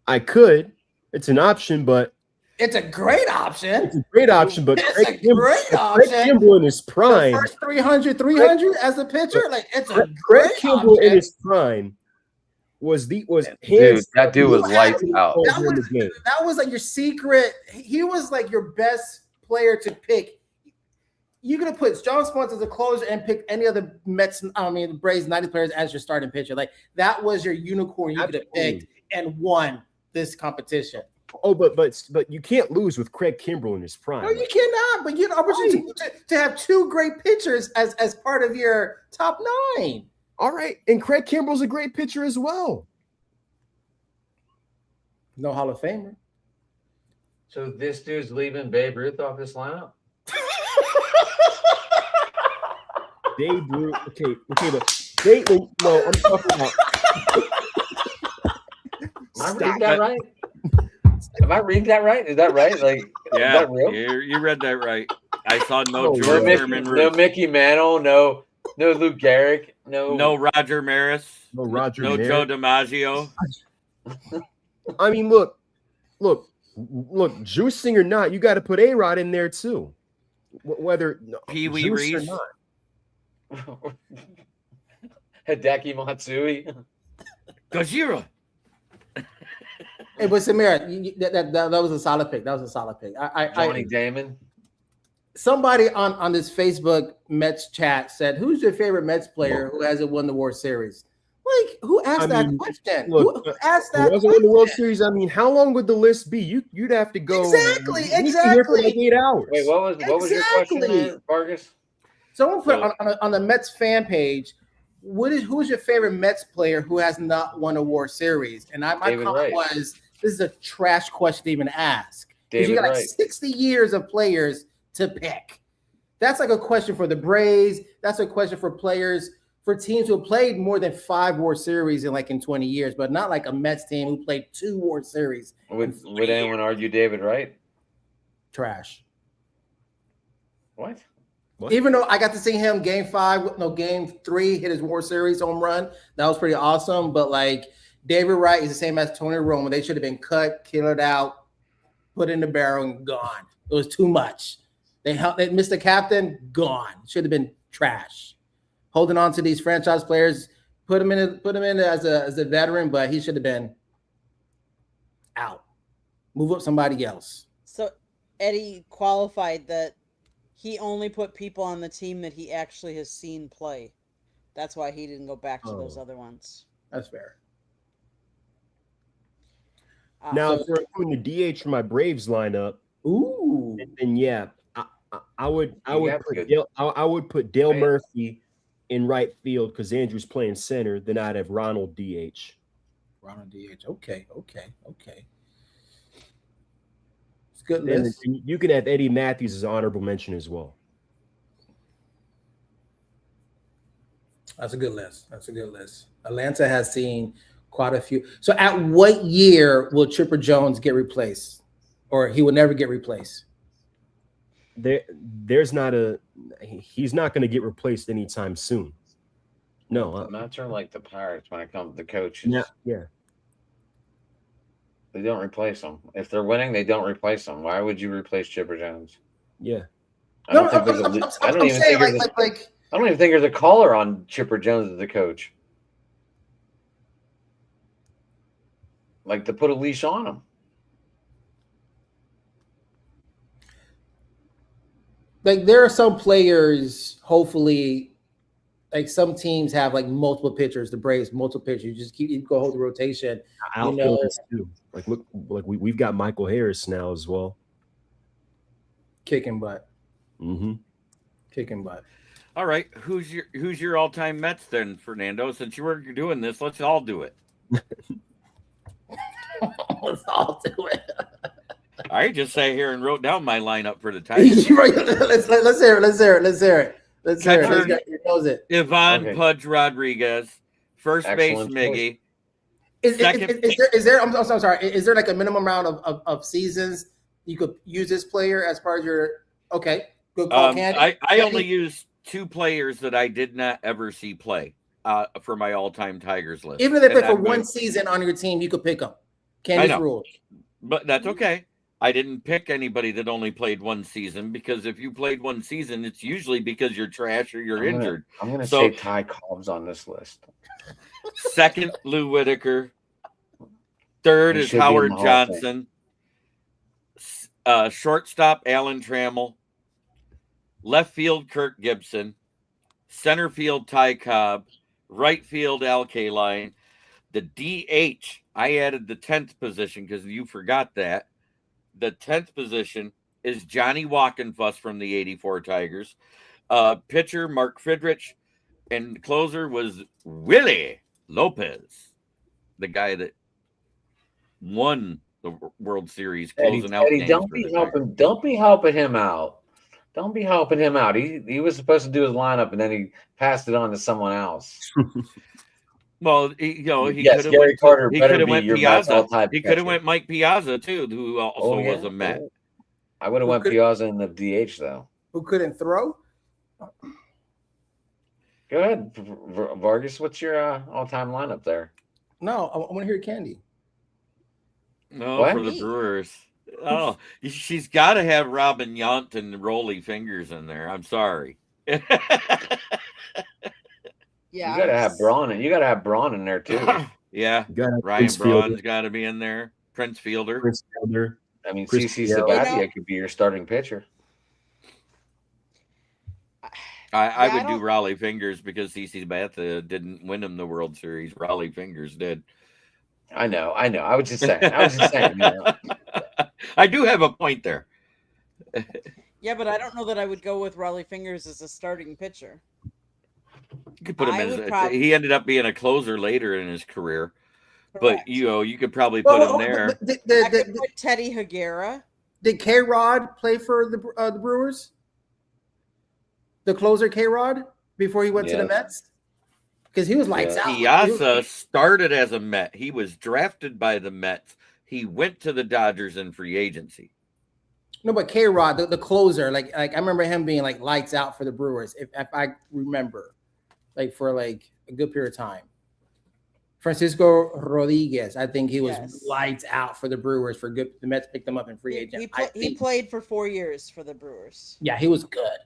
I could. It's an option, but It's a great option. it's a great option. But It's Craig a great Craig option. Kimbrell in his The prime, first 300 as a pitcher, like it's a Craig great Kimbrell in option. his prime was Dude, hands that dude was You lights had- out. That in the was game. that was like your secret. He was like your best player to pick. You could have put John Smoltz as a closer and pick any other Braves 90 players as your starting pitcher. Like that was your unicorn you could have Absolutely. picked and won this competition. Oh, but you can't lose with Craig Kimbrell in his prime. No, you cannot. But you had an opportunity to have two great pitchers as part of your top 9. All right, and Craig Kimbrell's a great pitcher as well. No Hall of Famer. So this dude's leaving Babe Ruth off this lineup? Babe Ruth. Okay, but no, I'm talking about. Am I reading that right? Am I reading that right? Is that right? Like, Yeah, is that real? you read that right. I saw no Oh, No George Mickey, Sherman, no Mickey Mantle, no Lou Gehrig, no Roger Maris, No Roger no Maris. Joe DiMaggio. I mean, look, juicing or not, you got to put A-Rod in there too. Whether Pee Wee juice Reese. or not. Hideki Matsui. Gajira. Hey, but Samira, that was a solid pick. That was a solid pick. Johnny Damon. Somebody on this Facebook Mets chat said, "Who's your favorite Mets player who hasn't won the World Series?" Like, who asked that question? Look, who asked Who that hasn't won the World question? Series? I mean, how long would the list be? You'd have to go Exactly, you'd be here for like exactly. 8 hours. Wait, what was your question, Exactly. Vargas? Someone put on the Mets fan page, who's your favorite Mets player who has not won a World Series? And my David comment Wright. was, this is a trash question to even ask. Because David you got like Wright. 60 years of players to pick. That's like a question for the Braves. That's a question for players, for teams who have played more than 5 World Series in 20 years, but not like a Mets team who played 2 World Series. Would anyone argue David Wright? Trash. What? Even though I got to see him game 3 hit his World Series home run. That was pretty awesome. But like David Wright is the same as Tony Romo. They should have been cut, killed out, put in the barrel, and gone. It was too much. They missed the captain, gone. Should have been trash. Holding on to these franchise players, put him in as a veteran, but he should have been out. Move up somebody else. So Eddie qualified that he only put people on the team that he actually has seen play. That's why he didn't go back to those other ones. That's fair. Now, if we're doing the DH for my Braves lineup, Ooh. then yeah, I would that's put good. Dale Right. Murphy in right field because Andrew's playing center. Then I'd have Ronald DH. Ronald DH. Okay. It's a good And list. you can have Eddie Matthews as an honorable mention as well. That's a good list. Atlanta has seen quite a few. So at what year will Chipper Jones get replaced? Or he will never get replaced? He's not going to get replaced anytime soon. No, The Mets are like the Pirates when it comes to coaches. yeah. They don't replace them. If they're winning, they don't replace them. Why would you replace Chipper Jones? Yeah. I don't think there's a. I don't even think there's a. I don't even think there's a caller on Chipper Jones as a coach. Like to put a leash on him. Like there are some players, hopefully, like some teams have like multiple pitchers. The Braves multiple pitchers. You go hold the rotation. Outfielders too. Like look, like we've got Michael Harris now as well. Kicking butt. Mm-hmm. Kicking butt. All right, who's your all-time Mets then, Fernando? Since you were doing this, let's all do it. Let's all do it. I just sat here and wrote down my lineup for the Tigers. let's hear it. Let's hear it. Let's hear it. Let's hear Catcher, it. He knows it. Ivan Okay. Pudge Rodriguez, first Excellent base choice. Miggy. Is there? I'm sorry. Is there like a minimum amount of seasons you could use this player as part of your? Okay, good call, Candy. I only use 2 players that I did not ever see play for my all-time Tigers list. Even if they play And for I'm one going- season on your team, you could pick them. I Candy's know. rules. But that's okay. I didn't pick anybody that only played one season, because if you played one season, it's usually because you're trash or you're injured. I'm gonna So- say Ty Cobb's on this list. Second, Lou Whitaker. Third He is should be in Howard the Hall of Fame. Johnson. Shortstop, Alan Trammell. Left field, Kirk Gibson. Center field, Ty Cobb. Right field, Al Kaline. The DH, I added the 10th position because you forgot that. The 10th position is Johnny Walkenfuss from the 84 Tigers. Pitcher, Mark Friedrich. And closer was Willie Lopez, the guy that won the World Series closing out games don't for be the helping. Tigers. Don't be helping him out. Don't be helping him out. He was supposed to do his lineup and then he passed it on to someone else. Well, he Yes, could have Gary went. Carter He better could have be went your Mets Piazza. all-time He could have catcher. went Mike Piazza too, who also was a Met. I would have Who went could- Piazza in the DH though. Who couldn't throw? Go ahead, Vargas. What's your all-time lineup there? No, I want to hear Candy. No, What? for the Brewers. Oh, she's got to have Robin Yount and Rolly Fingers in there. I'm sorry. Yeah, You gotta have Braun. You gotta have Braun in there too. Yeah, You got Ryan Prince Fielder. Braun's got to be in there. Prince Fielder. Prince Fielder. I mean, Chris CC Sale. Sabathia You know- could be your starting pitcher. I Yeah, would I do don't- Raleigh Fingers because CC Sabathia didn't win him the World Series. Raleigh Fingers did. I know. I was just saying. You know. I do have a point there. Yeah, but I don't know that I would go with Raleigh Fingers as a starting pitcher. You could put him I as would prob- he ended up being a closer later in his career, but Correct. you could probably put him there. I could put Teddy Higuera. Did K-Rod play for the Brewers? The closer K-Rod before he went to the Yes. Mets? Because he was lights out. Piazza started as a Met. He was drafted by the Mets. He went to the Dodgers in free agency. No, but K-Rod, the closer, like I remember him being like lights out for the Brewers, if I remember, like for like a good period of time. Francisco Rodriguez, I think he was Yes. lights out for the Brewers for good. The Mets picked him up in free agent. He played for 4 years for the Brewers. Yeah, he was good.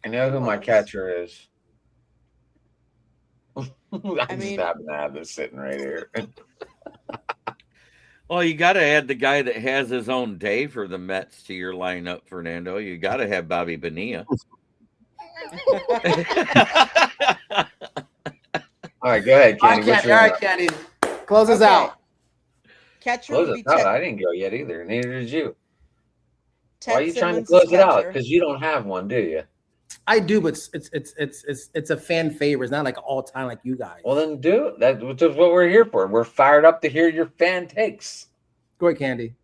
I know who my catcher is. I just mean- happen to have this sitting right here. Well, you got to add the guy that has his own day for the Mets to your lineup, Fernando. You got to have Bobby Bonilla. All right, go ahead, All Kenny. right, What's Candy. your All right, Candy. Close us Okay. out. Catcher close would be it out? Ted, I didn't go yet either. Neither did you. Ted Why are you trying to Simmons close as it out? catcher. Because you don't have one, do you? I do, but it's a fan favorite. It's not like all time like you guys. Well, then do it. That's what we're here for. We're fired up to hear your fan takes. Go ahead, Candy.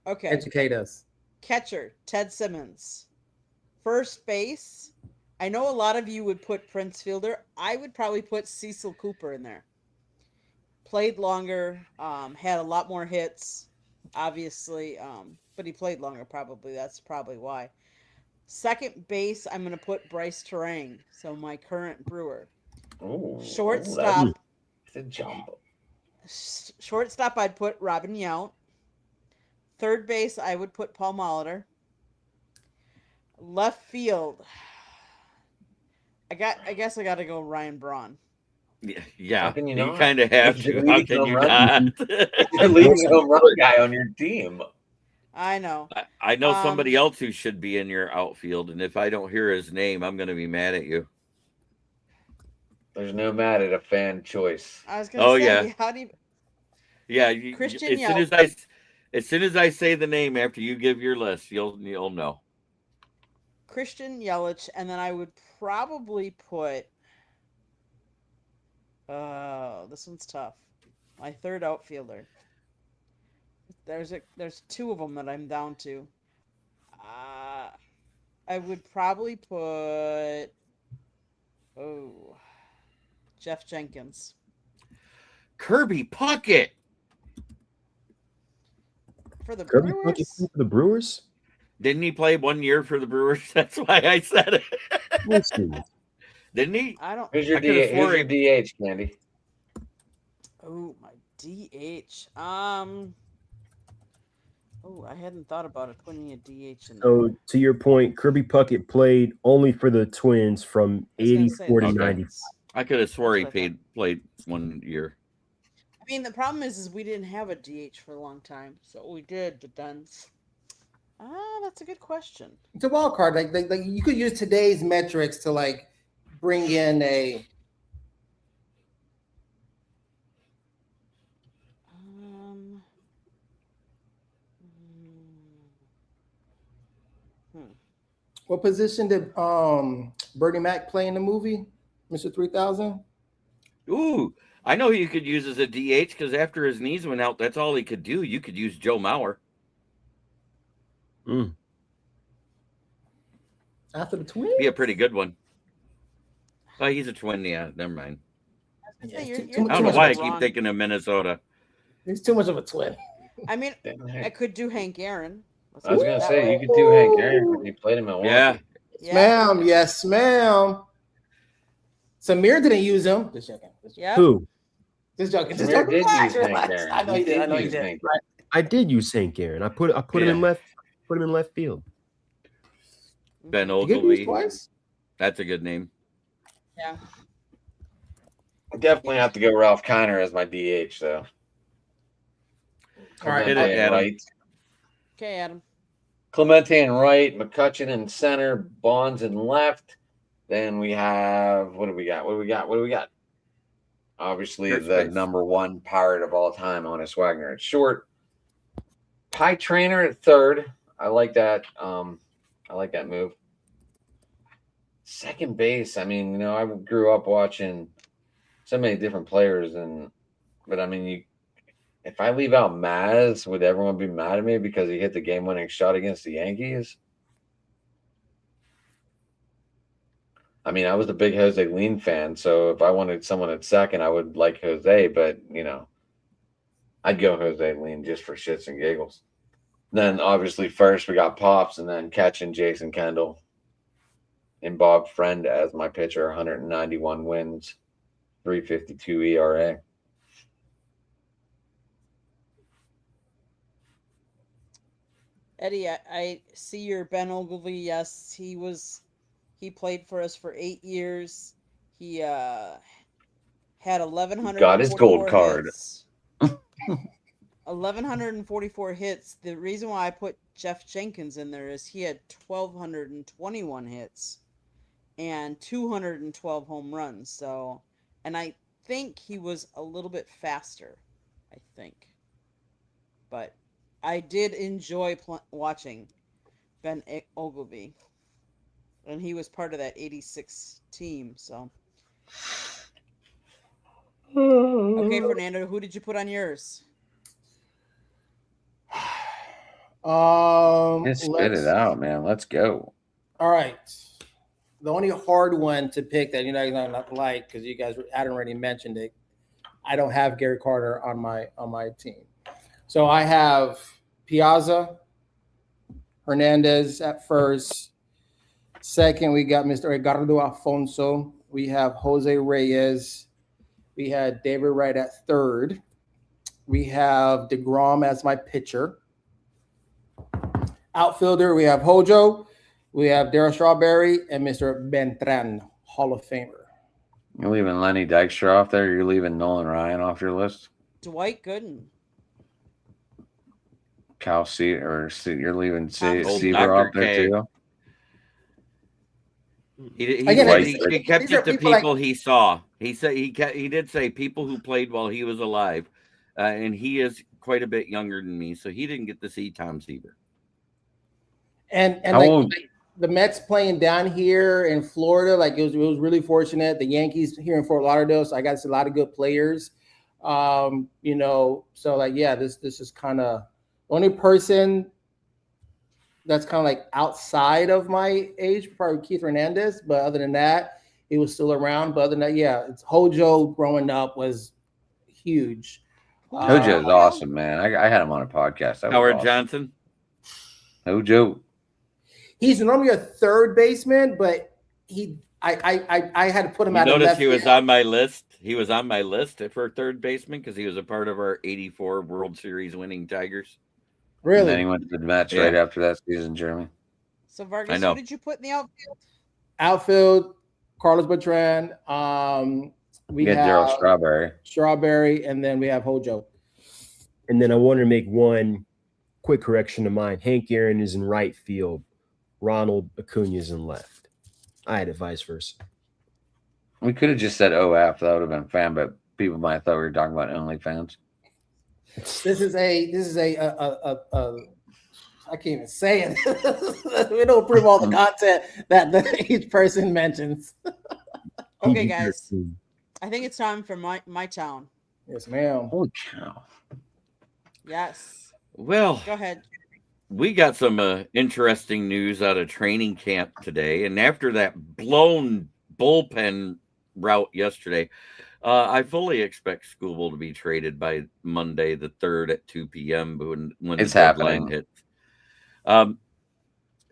Okay. Educate us. Catcher, Ted Simmons. First base, I know a lot of you would put Prince Fielder. I would probably put Cecil Cooper in there. Played longer, had a lot more hits, obviously, but he played longer probably. That's probably why. Second base, I'm going to put Bryce Terang, so my current Brewer. Ooh, Shortstop, It's a jump. shortstop, I'd put Robin Yount. Third base, I would put Paul Molitor. Left field, I guess I got to go Ryan Braun. Yeah, How can you not? kind of have You're to. How leading can you home run. not? You're leading a home run guy on your team. I know. I know somebody Um, else who should be in your outfield, and if I don't hear his name, I'm going to be mad at you. There's no mad at a fan choice. I was gonna Oh, say, yeah. how do you Yeah, Christian as soon as I say the name after you give your list, you'll know. Christian Yelich, and then I would probably put. This one's tough. My third outfielder. There's two of them that I'm down to. I would probably put. Oh, Jeff Jenkins. Kirby Puckett. For the Kirby Brewers? Puckett for the Brewers? Didn't he play 1 year for the Brewers? That's why I said it. Let's see. Didn't he? I don't. Who's your I could've swore who's your DH, Candy? Oh, my DH. Oh, I hadn't thought about it putting a DH in there. So to your point, Kirby Puckett played only for the Twins from I was gonna say 84 to Okay. 90. I could have swore he That's what I played 1 year. I mean, the problem is we didn't have a DH for a long time, so we did. But then, that's a good question. It's a wild card. Like you could use today's metrics to like bring in a. What position did Bernie Mac play in the movie, Mr. 3000? Ooh, I know you could use as a DH because after his knees went out, that's all he could do. You could use Joe Mauer. After the Twins? Be a pretty good one. Oh, he's a Twin. Yeah, never mind. Yeah, You're too I don't know much why I of a keep thinking of Minnesota. He's too much of a twin. I mean, I could do Hank Aaron. Let's I was put it gonna that say way. you could do Hank Aaron when you played him at Milwaukee. Yeah. Yes, ma'am. Yes, ma'am. Samir didn't use him. Just joking. Yeah. Who? Just joking. Just Samir joking. did Relax, use Hank relax. Aaron. I know you did. I know you use did. Hank I did use St. Aaron. I put him in Yeah. left field. Ben You get used Ogilvy. twice? That's a good name. Yeah. Definitely have to go Ralph Kiner as my DH though. All right. Hit it, Clemente in Adam. right. Okay, Adam. Clemente in right, McCutcheon in center, Bonds in left. Then we have what do we got? Obviously, First the base. number one pirate of all time, Honus Wagner at short. Pie Trainer at third. I like that. I like that move. Second base. I mean, I grew up watching so many different players, but I mean, if I leave out Maz, would everyone be mad at me because he hit the game-winning shot against the Yankees? I mean, I was a big Jose Lean fan, so if I wanted someone at second, I would like Jose, but I'd go Jose Lean just for shits and giggles. Then obviously first we got Pops, and then catching Jason Kendall and Bob Friend as my pitcher, 191 wins, 3.52 ERA. Eddie, I see your Ben Ogilvy. Yes, he played for us for 8 years. He had 1,100. Got his gold card. 1,144 hits. The reason why I put Jeff Jenkins in there is he had 1,221 hits and 212 home runs. So, and I think he was a little bit faster. I think, but I did enjoy watching Ben Ogilvy, and he was part of that '86 team. So, okay, Fernando, who did you put on yours? Just spit it out, man. Let's go. All right. The only hard one to pick that you're not like, because you guys Adam already mentioned it. I don't have Gary Carter on my team, so I have Piazza, Hernandez at first. Second, we got Mr. Edgardo Alfonso. We have Jose Reyes. We had David Wright at third. We have DeGrom as my pitcher. Outfielder, we have Hojo. We have Darryl Strawberry and Mr. Beltran, Hall of Famer. You're leaving Lenny Dykstra off there. You're leaving Nolan Ryan off your list. Dwight Gooden. Cal C, or C, you're leaving Old Seaver Dr. off there K. too. He Again, said it's- he kept these are it to people like- people he saw. He said he did say people who played while he was alive, and he is quite a bit younger than me, so he didn't get to see Tom Seaver. And How like old- the Mets playing down here in Florida, like it was really fortunate. The Yankees here in Fort Lauderdale, so I got to see a lot of good players. You know, so like yeah, this is kind of the only person that's kind of like outside of my age, probably Keith Hernandez. But other than that, he was still around. But other than that, yeah, it's Hojo growing up was huge. Hojo's awesome, man. I had him on a podcast. That was Howard awesome. Johnson. Hojo. He's normally a third baseman, but I had to put him You out of notice left he was field. on my list. He was on my list for third baseman because he was a part of our '84 World Series winning Tigers. And then he Really went to the Mets Yeah. right after that season, Jeremy. So Vargas, I know. who did you put in the outfield? outfield, Carlos Beltran. We We had have Daryl Strawberry. Strawberry, and then we have Hojo. And then I want to make one quick correction to mine. Hank Aaron is in right field. Ronald Acuna is in left. I had it vice versa. We could have just said OF. That would have been fan, but people might have thought we were talking about OnlyFans. This is a I can't even say it. We don't approve all the content that each person mentions. Okay, guys. I think it's time for my town. Yes, ma'am. Holy cow. Yes. Well, Go ahead. we got some interesting news out of training camp today, and after that blown bullpen route yesterday, I fully expect Skubal to be traded by Monday the 3rd at 2 p.m. when It's the deadline happening. hits.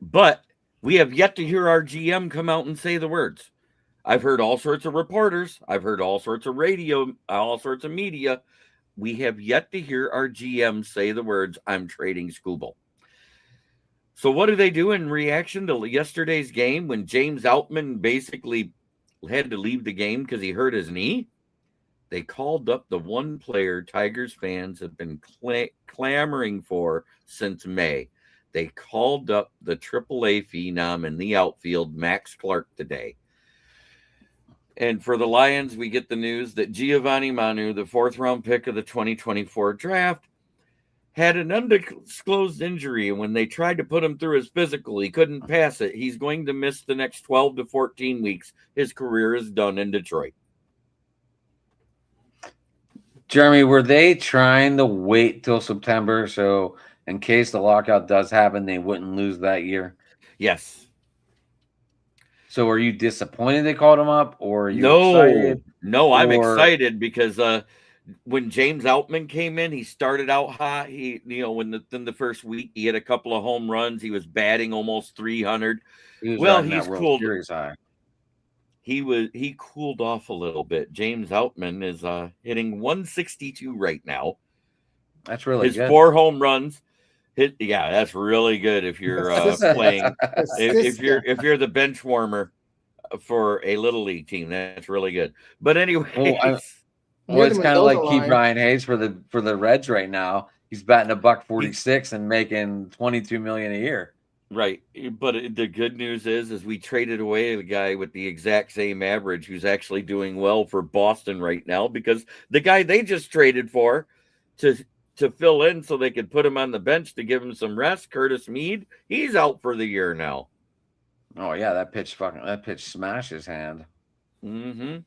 But we have yet to hear our GM come out and say the words. I've heard all sorts of reporters. I've heard all sorts of radio, all sorts of media. We have yet to hear our GM say the words, I'm trading Skubal. So what do they do in reaction to yesterday's game when James Outman basically had to leave the game because he hurt his knee? They called up the one player Tigers fans have been clamoring for since May. They called up the AAA phenom in the outfield, Max Clark, today. And for the Lions, we get the news that Giovanni Manu, the 4th-round pick of the 2024 draft, had an undisclosed injury, and when they tried to put him through his physical, he couldn't pass it. He's going to miss the next 12 to 14 weeks. His career is done in Detroit. Jeremy, were they trying to wait till September so in case the lockout does happen, they wouldn't lose that year? Yes. So are you disappointed they called him up, or are you No, excited? no, I'm Or- excited because when James Outman came in, he started out hot. He, in the first week, he had a couple of home runs. He was batting almost 300. He was Well, riding that he's World cooled. Series high. He cooled off a little bit. James Outman is hitting 162 right now. That's really His good. 4 home runs. Yeah, that's really good if you're playing. If you're the bench warmer for a little league team, that's really good. But anyway, Well, Near it's the kind of like Mendoza Key line. Brian Hayes for the Reds right now. He's batting $146 and making $22 million a year. right. But the good news is we traded away the guy with the exact same average who's actually doing well for Boston right now, because the guy they just traded for to fill in so they could put him on the bench to give him some rest, Curtis Mead, he's out for the year now. Oh yeah, that pitch smashed his hand. Mm-hmm.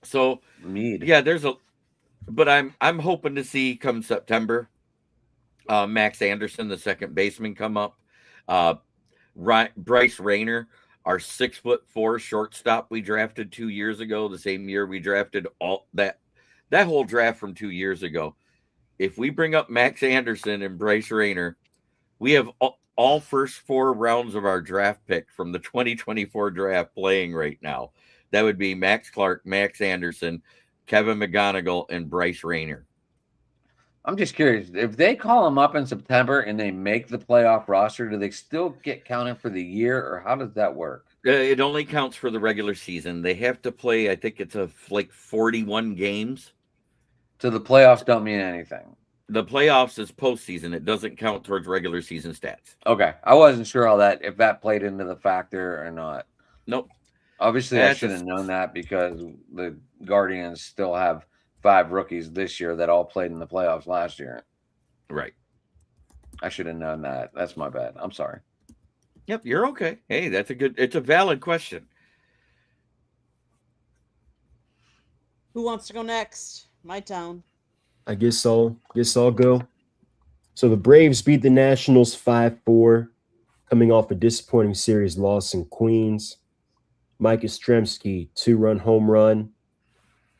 So Mead. yeah, but I'm hoping to see come September, Max Anderson, the second baseman, come up. Bryce Rayner, our 6'4" shortstop we drafted 2 years ago, the same year we drafted all that whole draft from 2 years ago. If we bring up Max Anderson and Bryce Rayner, we have all first 4 rounds of our draft pick from the 2024 draft playing right now. That would be Max Clark, Max Anderson, Kevin McGonigal, and Bryce Rayner. I'm just curious, if they call him up in September and they make the playoff roster, do they still get counted for the year, or how does that work? It only counts for the regular season. They have to play, I think it's like 41 games. So the playoffs don't mean anything. The playoffs is postseason. It doesn't count towards regular season stats. Okay, I wasn't sure if that played into the factor or not. Nope. Obviously, I That's should have known that because the Guardians still have 5 rookies this year that all played in the playoffs last year. right. I should have known that. That's my bad. I'm sorry. Yep, you're okay. Hey, it's a valid question. Who wants to go next? My town. I guess I'll go. So the Braves beat the Nationals 5-4, coming off a disappointing series loss in Queens. Mike Yastrzemski, 2-run home run.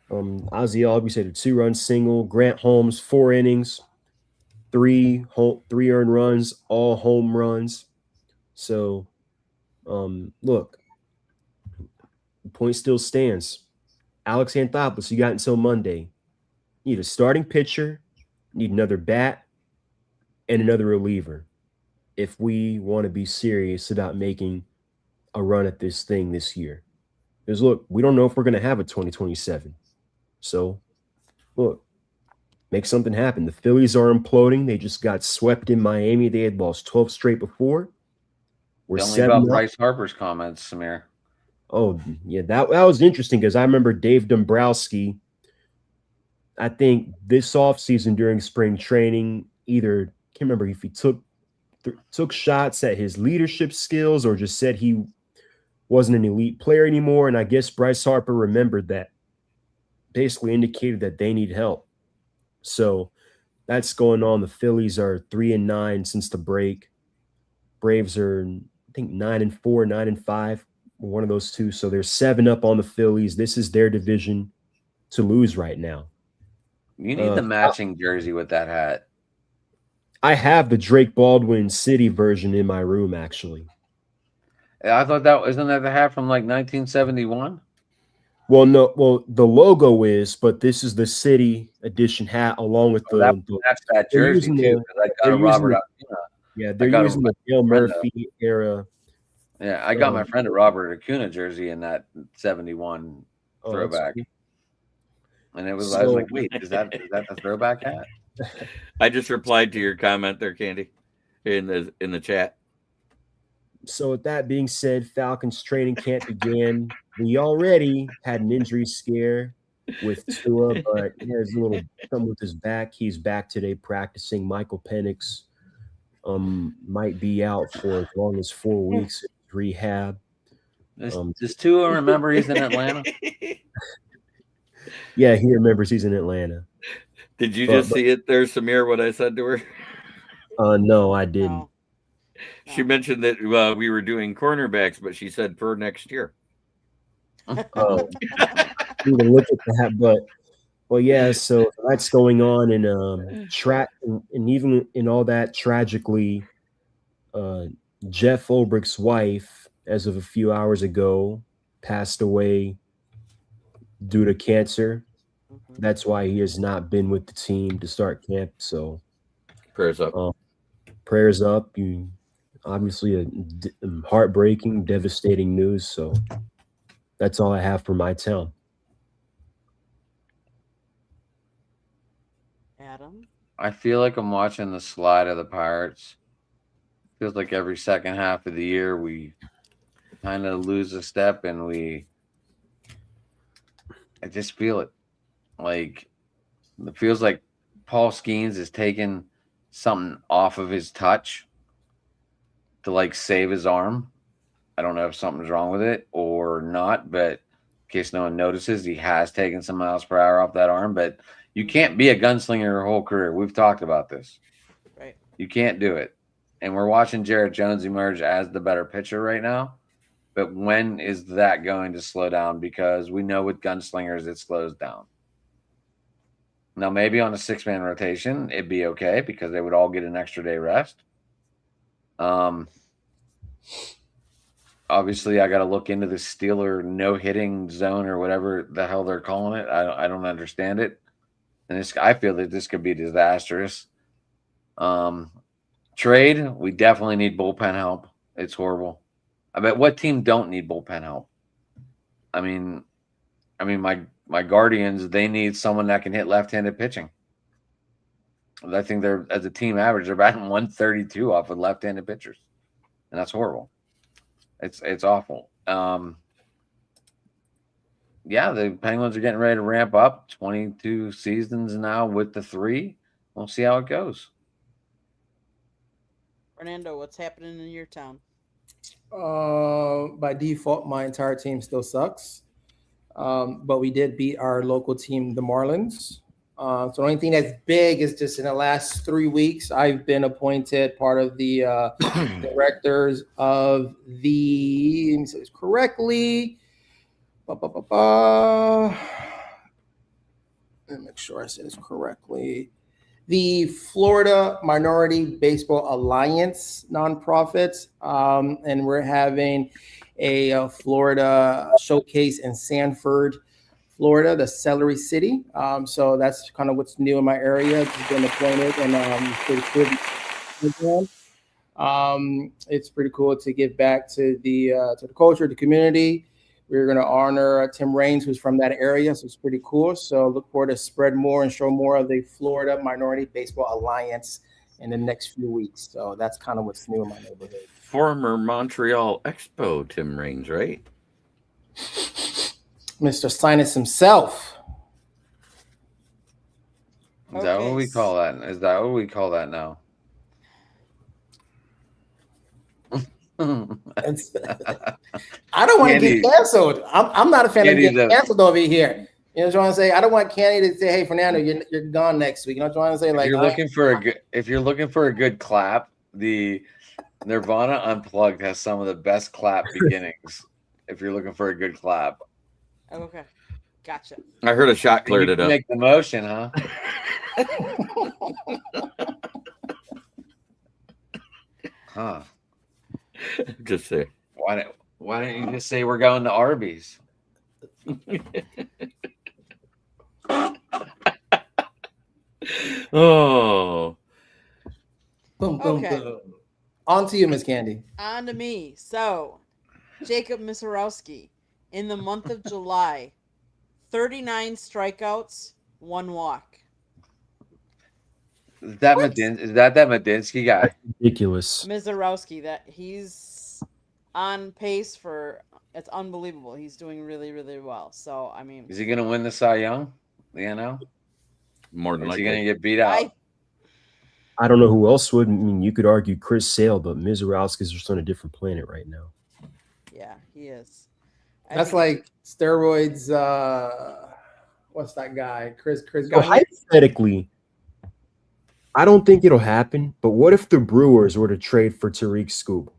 Ozzie Albies had a 2-run single. Grant Holmes, 4 innings, 3 earned runs, all home runs. So, look, the point still stands. Alex Anthopoulos, you got until Monday. You need a starting pitcher, need another bat, and another reliever if we want to be serious about making a run at this thing this year. Because, look, we don't know if we're going to have a 2027. So, look, make something happen. The Phillies are imploding. They just got swept in Miami. They had lost 12 straight before. We're Tell me 7 about up. Bryce Harper's comments, Samir. Oh, yeah, that was interesting because I remember Dave Dombrowski, I think this offseason during spring training, can't remember if he took shots at his leadership skills or just said he wasn't an elite player anymore. And I guess Bryce Harper remembered that, basically indicated that they need help. So that's going on. The Phillies are 3-9 since the break. Braves are, I think, 9-4, 9-5, one of those two. So they're 7 up on the Phillies. This is their division to lose right now. You need the matching jersey with that hat. I have the Drake Baldwin City version in my room, actually. I thought isn't that the hat from like 1971? Well, no, the logo is, but this is the City edition hat along with That's that they're jersey using too. Because I got a Robert. Yeah, they're got using the Dale Murphy era. Yeah, I got my friend a Robert Acuna jersey in that 71 throwback. Cool. And I was like, wait, is that the throwback hat? I just replied to your comment there, Candy, in the chat. So with that being said, Falcons training camp began. We already had an injury scare with Tua, but he has a little something with his back. He's back today practicing. Michael Penix might be out for as long as 4 weeks in rehab. Does Tua remember he's in Atlanta? Yeah, he remembers he's in Atlanta. Did you just see it there, Samir, what I said to her? No, I didn't. No. She mentioned that we were doing cornerbacks, but she said for next year. Need to look at that, but well, yeah. So that's going on, and and even in all that, tragically, Jeff Ulbricht's wife, as of a few hours ago, passed away due to cancer. That's why he has not been with the team to start camp. So prayers up. Prayers up. Obviously a heartbreaking, devastating news. So that's all I have for my town. Adam? I feel like I'm watching the slide of the Pirates. Feels like every second half of the year we kind of lose a step, and I just feel it. Like, it feels like Paul Skeens is taking something off of his touch to like save his arm. I don't know if something's wrong with it or not, but in case no one notices, he has taken some miles per hour off that arm. But you can't be a gunslinger your whole career. We've talked about this. Right. You can't do it. And we're watching Jarrett Jones emerge as the better pitcher right now. But when is that going to slow down? Because we know with gunslingers, it slows down. Now, maybe on a 6-man rotation, it'd be okay because they would all get an extra day rest. Obviously, I got to look into the Steeler no-hitting zone or whatever the hell they're calling it. I don't understand it. And I feel that this could be disastrous. Trade, we definitely need bullpen help. It's horrible. I bet what team don't need bullpen help? I mean, my Guardians, they need someone that can hit left-handed pitching. I think they're, as a team average, they're batting 132 off with left-handed pitchers, and that's horrible. It's awful. Yeah, the Penguins are getting ready to ramp up. 22 seasons now with the 3. We'll see how it goes. Fernando, what's happening in your town? By default, my entire team still sucks. But we did beat our local team, the Marlins. So the only thing that's big is just in the last 3 weeks, I've been appointed part of the directors of the, let me say this correctly. Let me make sure I say this correctly. The Florida Minority Baseball Alliance nonprofit, and we're having a Florida showcase in Sanford, Florida, the Celery City. So that's kind of what's new in my area. Just been appointed, and pretty cool. It's pretty cool to give back to the culture, the community. We're going to honor Tim Raines, who's from that area, so it's pretty cool. So look forward to spread more and show more of the Florida Minority Baseball Alliance in the next few weeks. So that's kind of what's new in my neighborhood. Former Montreal Expo Tim Raines, right? Mr. Sinus himself. Is that what we call that? Is that what we call that now? I don't want to get canceled. I'm not a fan of getting canceled over here. You know what I'm trying to say? I don't want Candy to say, "Hey, Fernando, you're gone next week." You know what I'm trying to say? Like, if you're looking for a good clap, the Nirvana Unplugged has some of the best clap beginnings. If you're looking for a good clap. Okay, gotcha. I heard a shot cleared it up. Make the motion, huh? Huh. Just say. Why don't you just say we're going to Arby's? Oh. Boom, boom, boom. On to you, Miss Candy. On to me. So, Jacob Misarowski, in the month of July, 39 strikeouts, 1 walk. Is that Medinsky guy? Ridiculous. Misarowski, that he's on pace for, it's unbelievable. He's doing really, really well. So, I mean, is he going to win the Cy Young? The NL? More than likely. Is he going to get beat out? I don't know who else would. I mean, you could argue Chris Sale, but Misarowski's just on a different planet right now. Yeah, he is. That's like steroids. What's that guy? Chris. So hypothetically, I don't think it'll happen. But what if the Brewers were to trade for Tariq Skubal?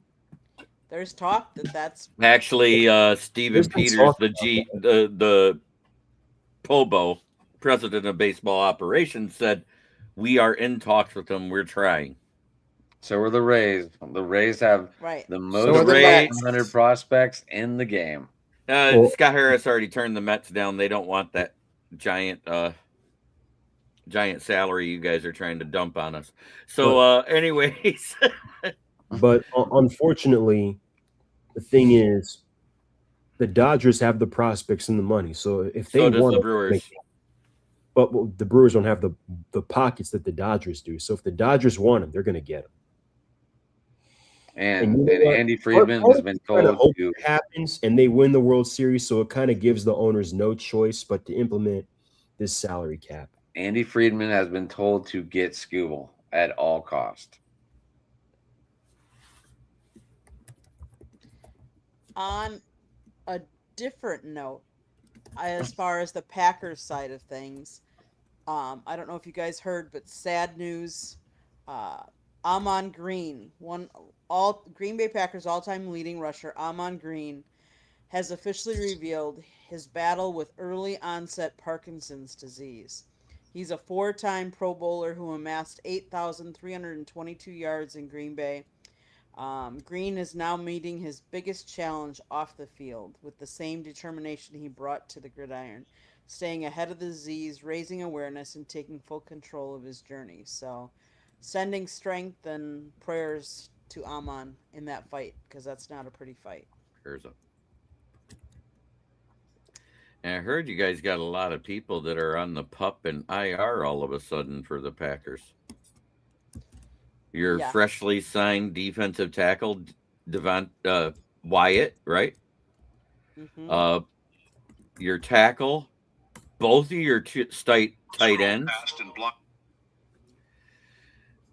There's talk that's actually Steven Peters, the POBO, president of baseball operations, said we are in talks with them. We're trying. So are the Rays. The Rays have the most 100 prospects in the game. Scott Harris already turned the Mets down. They don't want that giant salary you guys are trying to dump on us. So, anyways. But unfortunately, the thing is, the Dodgers have the prospects and the money. So if they want the Brewers. But the Brewers don't have the pockets that the Dodgers do. So if the Dodgers want them, they're going to get them. And Andy Friedman has been told to happens, and they win the World Series. So it kind of gives the owners no choice but to implement this salary cap. Andy Friedman has been told to get Skubal at all cost. On a different note, as far as the Packers side of things, I don't know if you guys heard, but sad news. Amon Green, Green Bay Packers all-time leading rusher, Amon Green, has officially revealed his battle with early onset Parkinson's disease. He's a 4-time Pro Bowler who amassed 8,322 yards in Green Bay. Green is now meeting his biggest challenge off the field with the same determination he brought to the gridiron, staying ahead of the disease, raising awareness, and taking full control of his journey. So, sending strength and prayers to Amon in that fight, because that's not a pretty fight. Prayers up. And I heard you guys got a lot of people that are on the PUP and IR all of a sudden for the Packers. Your freshly signed defensive tackle, Wyatt, right? Uh, your tackle, both of your tight ends.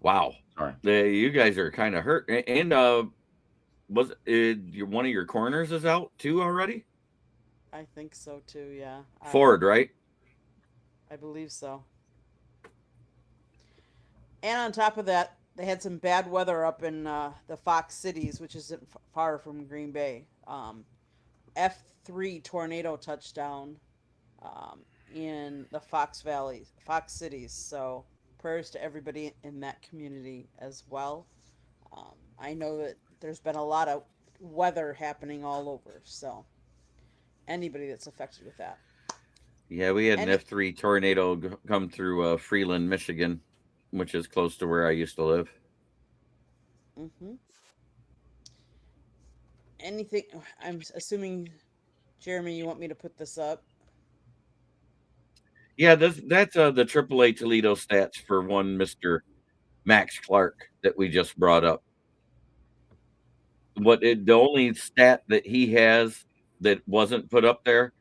Wow, Sorry. you guys are kind of hurt. And was one of your corners is out too already? I think so too. Yeah. Ford, right? I believe so. And on top of that, they had some bad weather up in the Fox Cities, which isn't far from Green Bay. F3 tornado touchdown in the Fox Valley, Fox Cities. So prayers to everybody in that community as well. I know that there's been a lot of weather happening all over. So anybody that's affected with that. Yeah, we had an And F3 tornado come through Freeland, Michigan, which is close to where I used to live. anything, I'm assuming, Jeremy, you want me to put this up? Yeah, that's the AAA Toledo stats for one Mr. Max Clark that we just brought up. The only stat that he has that wasn't put up there,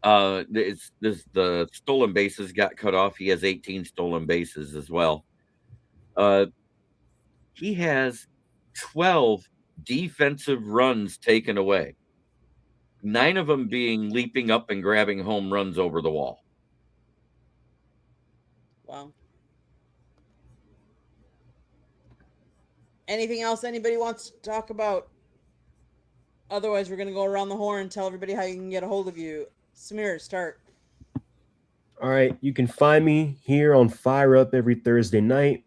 it's the stolen bases got cut off. He has 18 stolen bases as well. He has 12 defensive runs taken away, 9 of them being leaping up and grabbing home runs over the wall. Wow. Anything else anybody wants to talk about? Otherwise, we're going to go around the horn and tell everybody how you can get a hold of you. Samir, start. All right, you can find me here on Fire Up every Thursday night.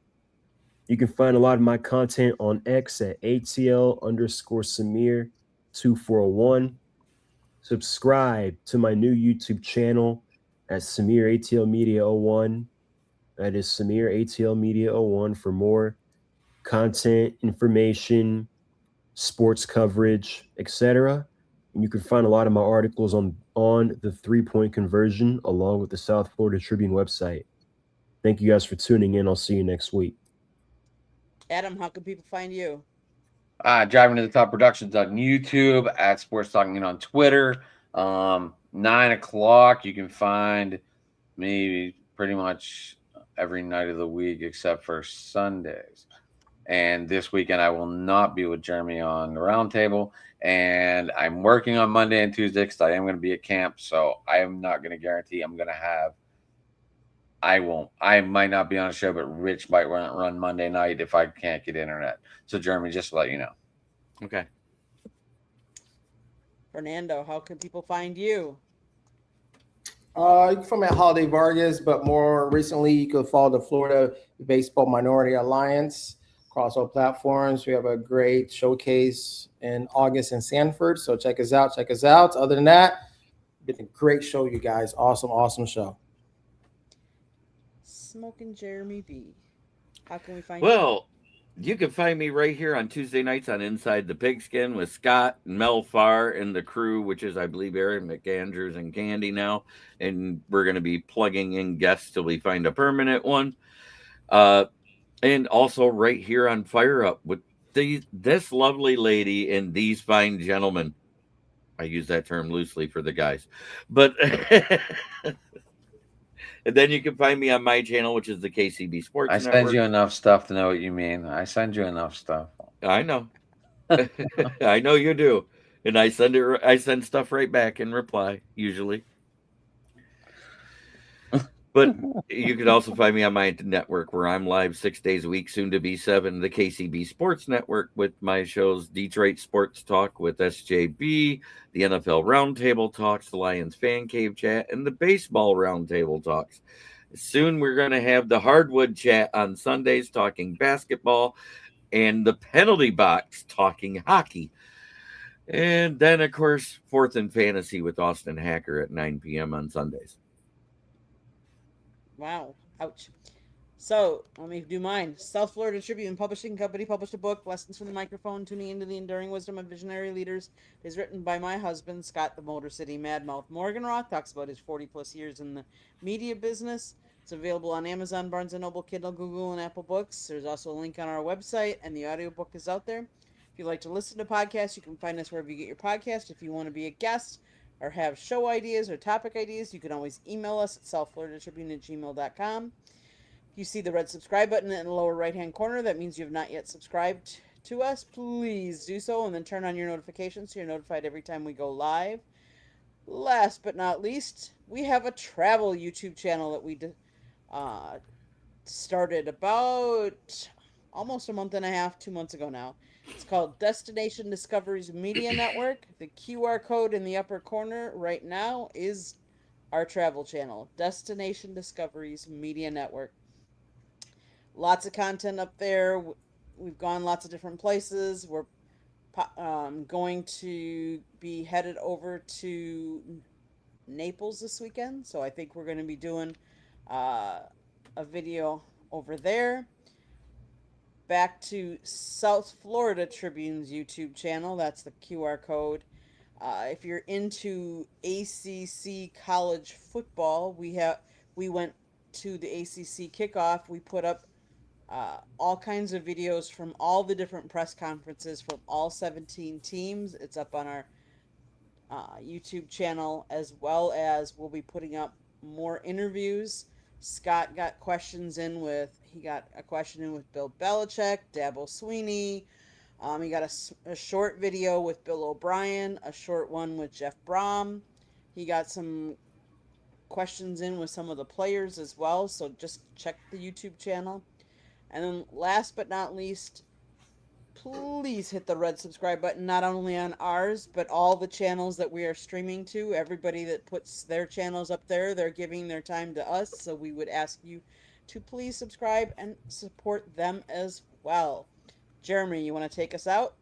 You can find a lot of my content on X at ATL_Samir2401. Subscribe to my new YouTube channel at Samir ATL Media 01. That is Samir ATL Media 01 for more content, information, sports coverage, etc. And you can find a lot of my articles on the 3-point conversion along with the South Florida Tribune website. Thank you guys for tuning in. I'll see you next week. Adam, how can people find you? Driving to the Top Productions on YouTube, at Sports Talking on Twitter. 9 o'clock, you can find me pretty much every night of the week except for Sundays. And this weekend, I will not be with Jeremy on the roundtable. And I'm working on Monday and Tuesday because I am going to be at camp. So I am not going to guarantee I'm going to have. I won't. I might not be on a show, but Rich might run Monday night if I can't get internet. So, Jeremy, just to let you know. Okay. Fernando, how can people find you? You can find me at Holiday Vargas, but more recently, you can follow the Florida Baseball Minority Alliance across all platforms. We have a great showcase in August in Sanford, so check us out. Check us out. Other than that, it's been a great show, you guys. Awesome show. Smoking Jeremy B. How can we find you? Well, you can find me right here on Tuesday nights on Inside the Pigskin with Scott and Mel Farr and the crew, which is, I believe, Aaron McAndrews and Candy now. And we're going to be plugging in guests till we find a permanent one. And also right here on Fire Up with this lovely lady and these fine gentlemen. I use that term loosely for the guys. But and then you can find me on my channel, which is the KCB Sports I Network. send you enough stuff to know what you mean. I send you enough stuff. I know. I know you do. And I send stuff right back in reply, usually. But you can also find me on my network where I'm live 6 days a week, soon to be 7, the KCB Sports Network, with my shows Detroit Sports Talk with SJB, the NFL Roundtable Talks, the Lions Fan Cave Chat, and the Baseball Roundtable Talks. Soon we're going to have the Hardwood Chat on Sundays talking basketball and the Penalty Box talking hockey. And then, of course, Fourth and Fantasy with Austin Hacker at 9 p.m. on Sundays. Wow. Ouch. So, let me do mine. South Florida Tribune Publishing Company published a book, Lessons from the Microphone, Tuning into the Enduring Wisdom of Visionary Leaders. It is written by my husband, Scott the Motor City Madmouth Morganroth. Talks about his 40-plus years in the media business. It's available on Amazon, Barnes & Noble, Kindle, Google, and Apple Books. There's also a link on our website, and the audiobook is out there. If If you like to listen to podcasts, you can find us wherever you get your podcast. If you want to be a guest or have show ideas or topic ideas, you can always email us at southfloridatribune@gmail.com. If you see the red subscribe button in the lower right-hand corner, that means you have not yet subscribed to us. Please do so, and then turn on your notifications so you're notified every time we go live. Last but not least, we have a travel YouTube channel that we started about almost a month and a half, 2 months ago now. It's called Destination Discoveries Media Network. The QR code in the upper corner right now is our travel channel, Destination Discoveries Media Network. Lots of content up there. We've gone lots of different places. We're going to be headed over to Naples this weekend, so I think we're going to be doing a video over there. Back to South Florida Tribune's YouTube channel. That's the QR code. If you're into ACC college football, we went to the ACC kickoff. We put up all kinds of videos from all the different press conferences from all 17 teams. It's up on our YouTube channel, as well as we'll be putting up more interviews. Scott got a question in with Bill Belichick, Dabo Sweeney. He got a short video with Bill O'Brien, a short one with Jeff Brom. He got some questions in with some of the players as well, so just check the YouTube channel. And then last but not least, please hit the red subscribe button, not only on ours, but all the channels that we are streaming to. Everybody that puts their channels up there, they're giving their time to us, so we would ask you to please subscribe and support them as well. Jeremy, you want to take us out?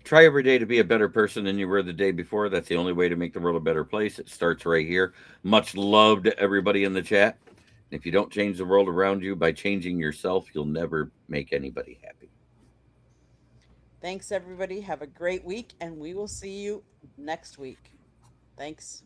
Try every day to be a better person than you were the day before. That's the only way to make the world a better place. It starts right here. Much love to everybody in the chat. If you don't change the world around you by changing yourself, you'll never make anybody happy. Thanks, everybody. Have a great week, and we will see you next week. Thanks.